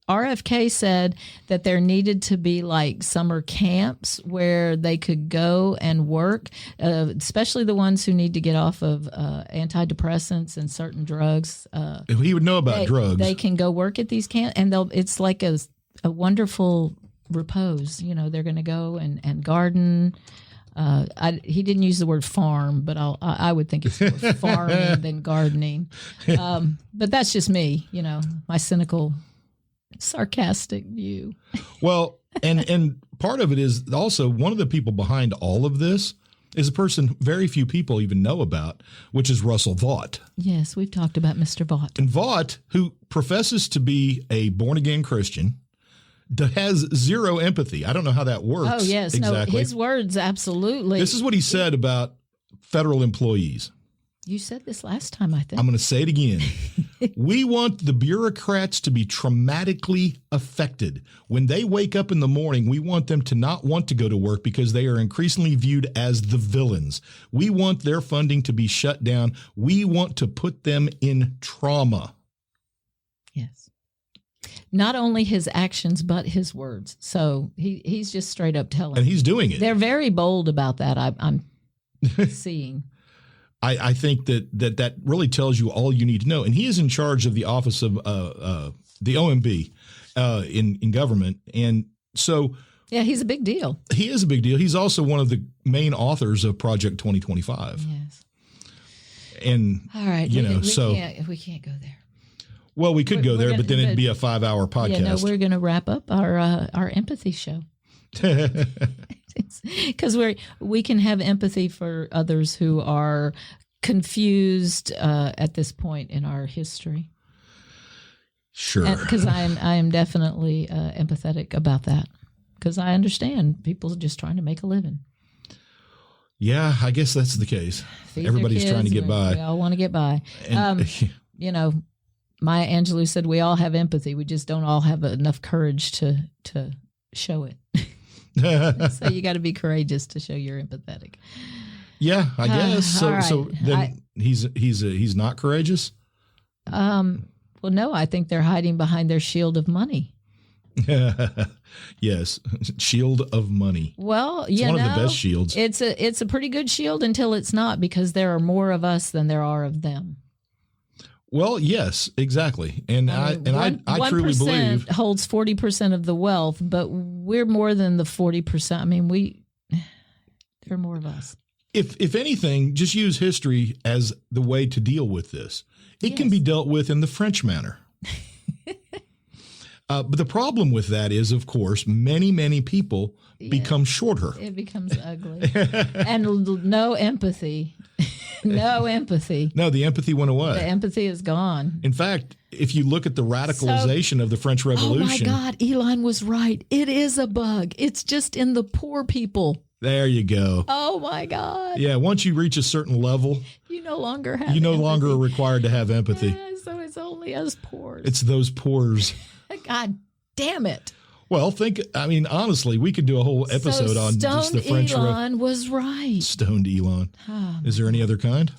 RFK said that there needed to be like summer camps where they could go and work, especially the ones who need to get off of antidepressants and certain drugs. He would know about drugs. They can go work at these camps, and it's like a wonderful repose. You know, they're going to go and garden. He didn't use the word farm, but I would think it's more farming than gardening. But that's just me, my cynical, sarcastic view. Well, and part of it is also one of the people behind all of this is a person very few people even know about, which is Russell Vought. Yes, we've talked about Mr. Vought. And Vought, who professes to be a born-again Christian, has zero empathy. I don't know how that works. Oh, yes. Exactly. No, his words, absolutely. This is what he said about federal employees. You said this last time, I think. I'm going to say it again. We want the bureaucrats to be traumatically affected. When they wake up in the morning, we want them to not want to go to work because they are increasingly viewed as the villains. We want their funding to be shut down. We want to put them in trauma. Yes. Not only his actions, but his words. So he's just straight up telling. And he's doing it. They're very bold about that. I'm seeing. I think that really tells you all you need to know. And he is in charge of the office of the OMB in government. And so. Yeah, he's a big deal. He is a big deal. He's also one of the main authors of Project 2025. Yes. And, all right. We can't go there. Well, we could go there, but then it'd be a 5-hour podcast. Yeah, no, we're going to wrap up our empathy show. Because we can have empathy for others who are confused at this point in our history. Sure. Because I am definitely empathetic about that. Because I understand people are just trying to make a living. Yeah, I guess that's the case. Everybody's trying to get by. We all want to get by. And, Maya Angelou said we all have empathy. We just don't all have enough courage to show it. So you got to be courageous to show you're empathetic. Yeah, I guess. Right. So then he's not courageous? Well, no, I think they're hiding behind their shield of money. Yes, shield of money. Well, it's one of the best shields. It's a pretty good shield until it's not, because there are more of us than there are of them. Well, yes, exactly. And I truly believe 1% holds 40% of the wealth, but we're more than the 40%. I mean, there are more of us. If anything, just use history as the way to deal with this. It can be dealt with in the French manner. But the problem with that is, of course, many people become shorter. It becomes ugly. And no empathy. No empathy. No, the empathy went away. The empathy is gone. In fact, if you look at the radicalization of the French Revolution. Oh, my God. Elon was right. It is a bug. It's just in the poor people. There you go. Oh, my God. Yeah, once you reach a certain level. You no longer have You no longer are required to have empathy. Yeah, so it's only us poors. It's those poors. God damn it. Well, honestly, we could do a whole episode on just the French Revolution. Elon was right. Stoned Elon. Is there any other kind?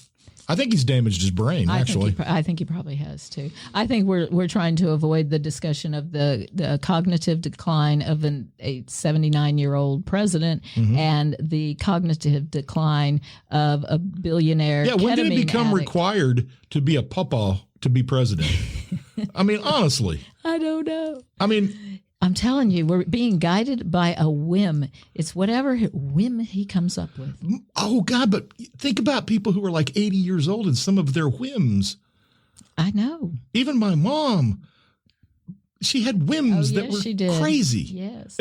I think he's damaged his brain, actually. I think he probably has, too. I think we're trying to avoid the discussion of the cognitive decline of a 79-year-old president and the cognitive decline of a billionaire. Yeah, when did it become addict. Required to be a papa to be president? I mean, honestly. I don't know. I'm telling you, we're being guided by a whim. It's whatever whim he comes up with. Oh, God, but think about people who are like 80 years old and some of their whims. I know. Even my mom, she had whims that were crazy. Yes.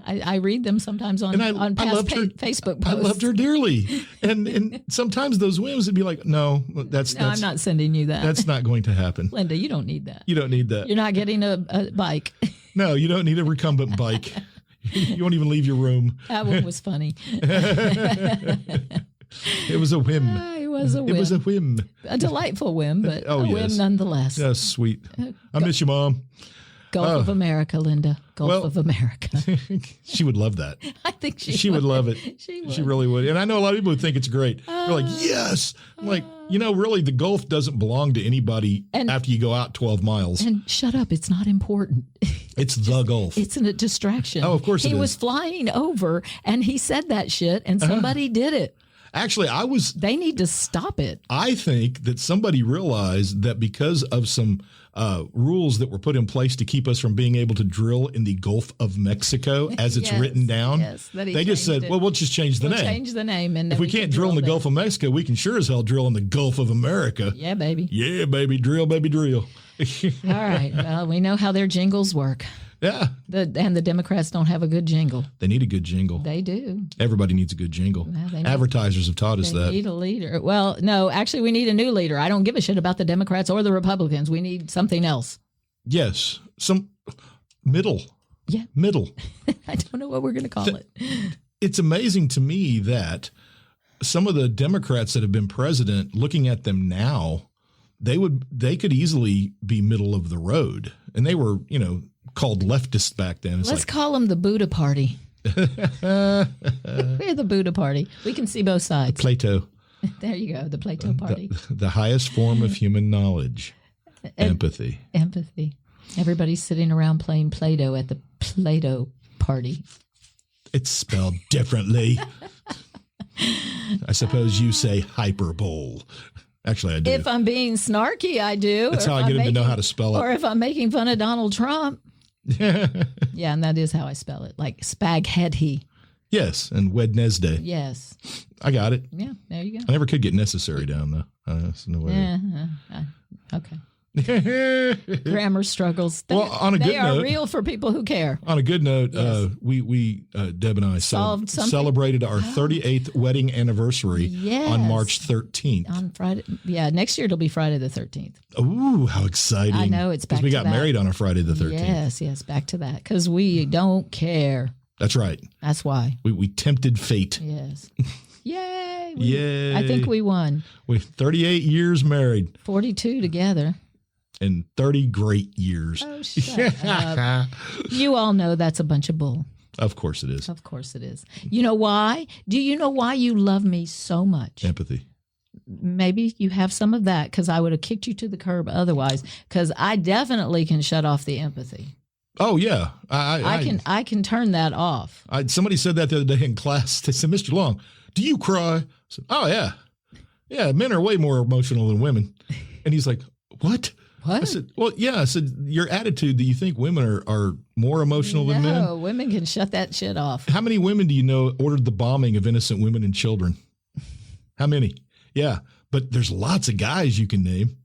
I read them sometimes on Facebook posts. I loved her dearly. And sometimes those whims would be like, no, I'm not sending you that. That's not going to happen. Linda, you don't need that. You don't need that. You're not getting a bike. No, you don't need a recumbent bike. You won't even leave your room. That one was funny. It was a whim. It was a whim. It was a whim. A delightful whim, but whim nonetheless. Yes, sweet. I miss you, Mom. Gulf of America, Linda. Gulf of America. She would love that. I think she would love it. She would. She really would. And I know a lot of people would think it's great. They're like, yes. I'm like, really, the Gulf doesn't belong to anybody after you go out 12 miles. And shut up. It's not important. It's the Gulf. It's a distraction. Oh, of course it is. He was flying over and he said that shit and somebody did it. Actually, they need to stop it. I think that somebody realized that because of some rules that were put in place to keep us from being able to drill in the Gulf of Mexico as it's written down, they just said, well, we'll just change the name. Change the name. And if we can't drill in the Gulf of Mexico, we can sure as hell drill in the Gulf of America. Yeah, baby. Yeah, baby. Drill, baby, drill. All right. Well, we know how their jingles work. Yeah. And the Democrats don't have a good jingle. They need a good jingle. They do. Everybody needs a good jingle. Well, Advertisers have taught us that. They need a leader. Well, no, actually, we need a new leader. I don't give a shit about the Democrats or the Republicans. We need something else. Yes. Some middle. Yeah. Middle. I don't know what we're going to call it. It's amazing to me that some of the Democrats that have been president, looking at them now, they could easily be middle of the road. And they were, called leftists back then. Let's call them the Buddha Party. We're the Buddha Party. We can see both sides. Plato. There you go. The Plato Party. The highest form of human knowledge. Empathy. Empathy. Everybody's sitting around playing Play-Doh at the Plato Party. It's spelled differently. I suppose you say hyperbole. Actually, I do. If I'm being snarky, I do. That's how I get him to know how to spell it. Or if I'm making fun of Donald Trump. Yeah, and that is how I spell it. Like spaghetti. Yes, and Wednesday. Yes. I got it. Yeah, there you go. I never could get necessary down, though. There's no way. Okay. Grammar struggles. They are real for people who care. On a good note, yes. we Deb and I celebrated our 38th wedding anniversary on March 13th. On Friday. Yeah, next year it'll be Friday the 13th. Ooh, how exciting. I know, it's back to that. Because we got married on a Friday the 13th. Yes, back to that. Because we don't care. That's right. That's why. We tempted fate. Yes. Yay. Yay. I think we won. We're 38 years married. 42 together. And 30 great years. Oh, shut up. You all know that's a bunch of bull. Of course it is. Of course it is. You know why? Do you know why you love me so much? Empathy. Maybe you have some of that because I would have kicked you to the curb otherwise, because I definitely can shut off the empathy. Oh, yeah. I can turn that off. Somebody said that the other day in class. They said, Mr. Long, do you cry? I said, oh, yeah. Yeah, men are way more emotional than women. And he's like, what? What? I said, well, yeah. I said, your attitude that you think women are more emotional than men? No, women can shut that shit off. How many women do you know ordered the bombing of innocent women and children? How many? Yeah, but there's lots of guys you can name.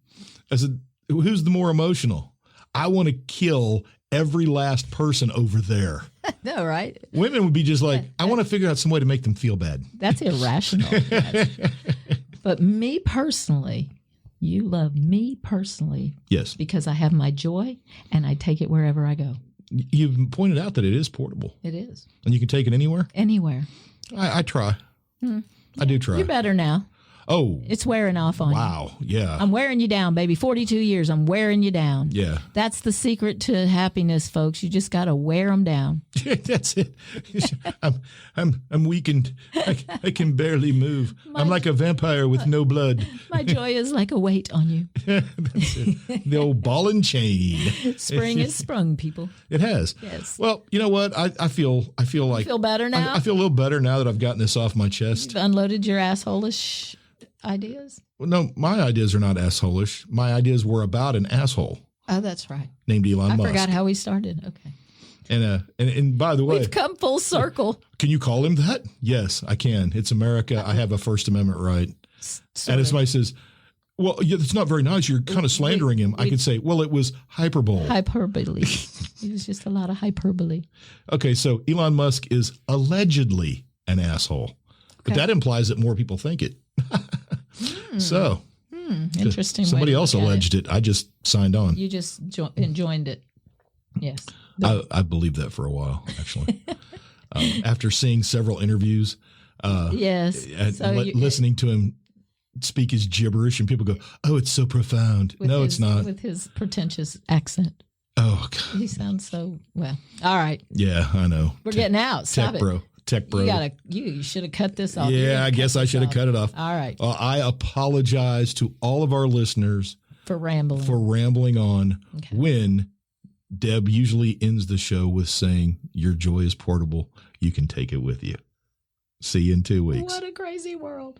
I said, who's the more emotional? I want to kill every last person over there. No, right? Women would be just like, I want to figure out some way to make them feel bad. That's irrational. But me personally, you love me personally. Yes. Because I have my joy and I take it wherever I go. You've pointed out that it is portable. It is. And you can take it anywhere? Anywhere. I try. I do try. You're better now. Oh. It's wearing off on you. Wow. Yeah. I'm wearing you down, baby. 42 years. I'm wearing you down. Yeah. That's the secret to happiness, folks. You just got to wear them down. That's it. I'm weakened. I can barely move. I'm like a vampire with no blood. My joy is like a weight on you. That's it. The old ball and chain. Spring has sprung, people. It has. Yes. Well, you know what? I feel like. You feel better now? I feel a little better now that I've gotten this off my chest. You've unloaded your asshole-ish ideas? Well, no, my ideas are not asshole-ish. My ideas were about an asshole. Oh, that's right. Named Elon Musk. I forgot how we started. Okay. And by the way, we've come full circle. Can you call him that? Yes, I can. It's America. I have a First Amendment right. And if somebody says, well, it's not very nice, you're kind of slandering him, I could say, well, it was hyperbole. Hyperbole. It was just a lot of hyperbole. Okay, so Elon Musk is allegedly an asshole. But that implies that more people think it. So, interesting. Somebody else alleged it. I just signed on. You just joined it. Yes. I believed that for a while, actually. After seeing several interviews, yes, listening to him speak his gibberish, and people go, "Oh, it's so profound." No, it's not. With his pretentious accent. Oh, God. He sounds so well. All right. Yeah, I know. We're getting out. Stop it. Tech bro. You should have cut this off. Yeah, I guess I should have cut it off. All right. Well, I apologize to all of our listeners for rambling on when Deb usually ends the show with saying, your joy is portable. You can take it with you. See you in 2 weeks. What a crazy world.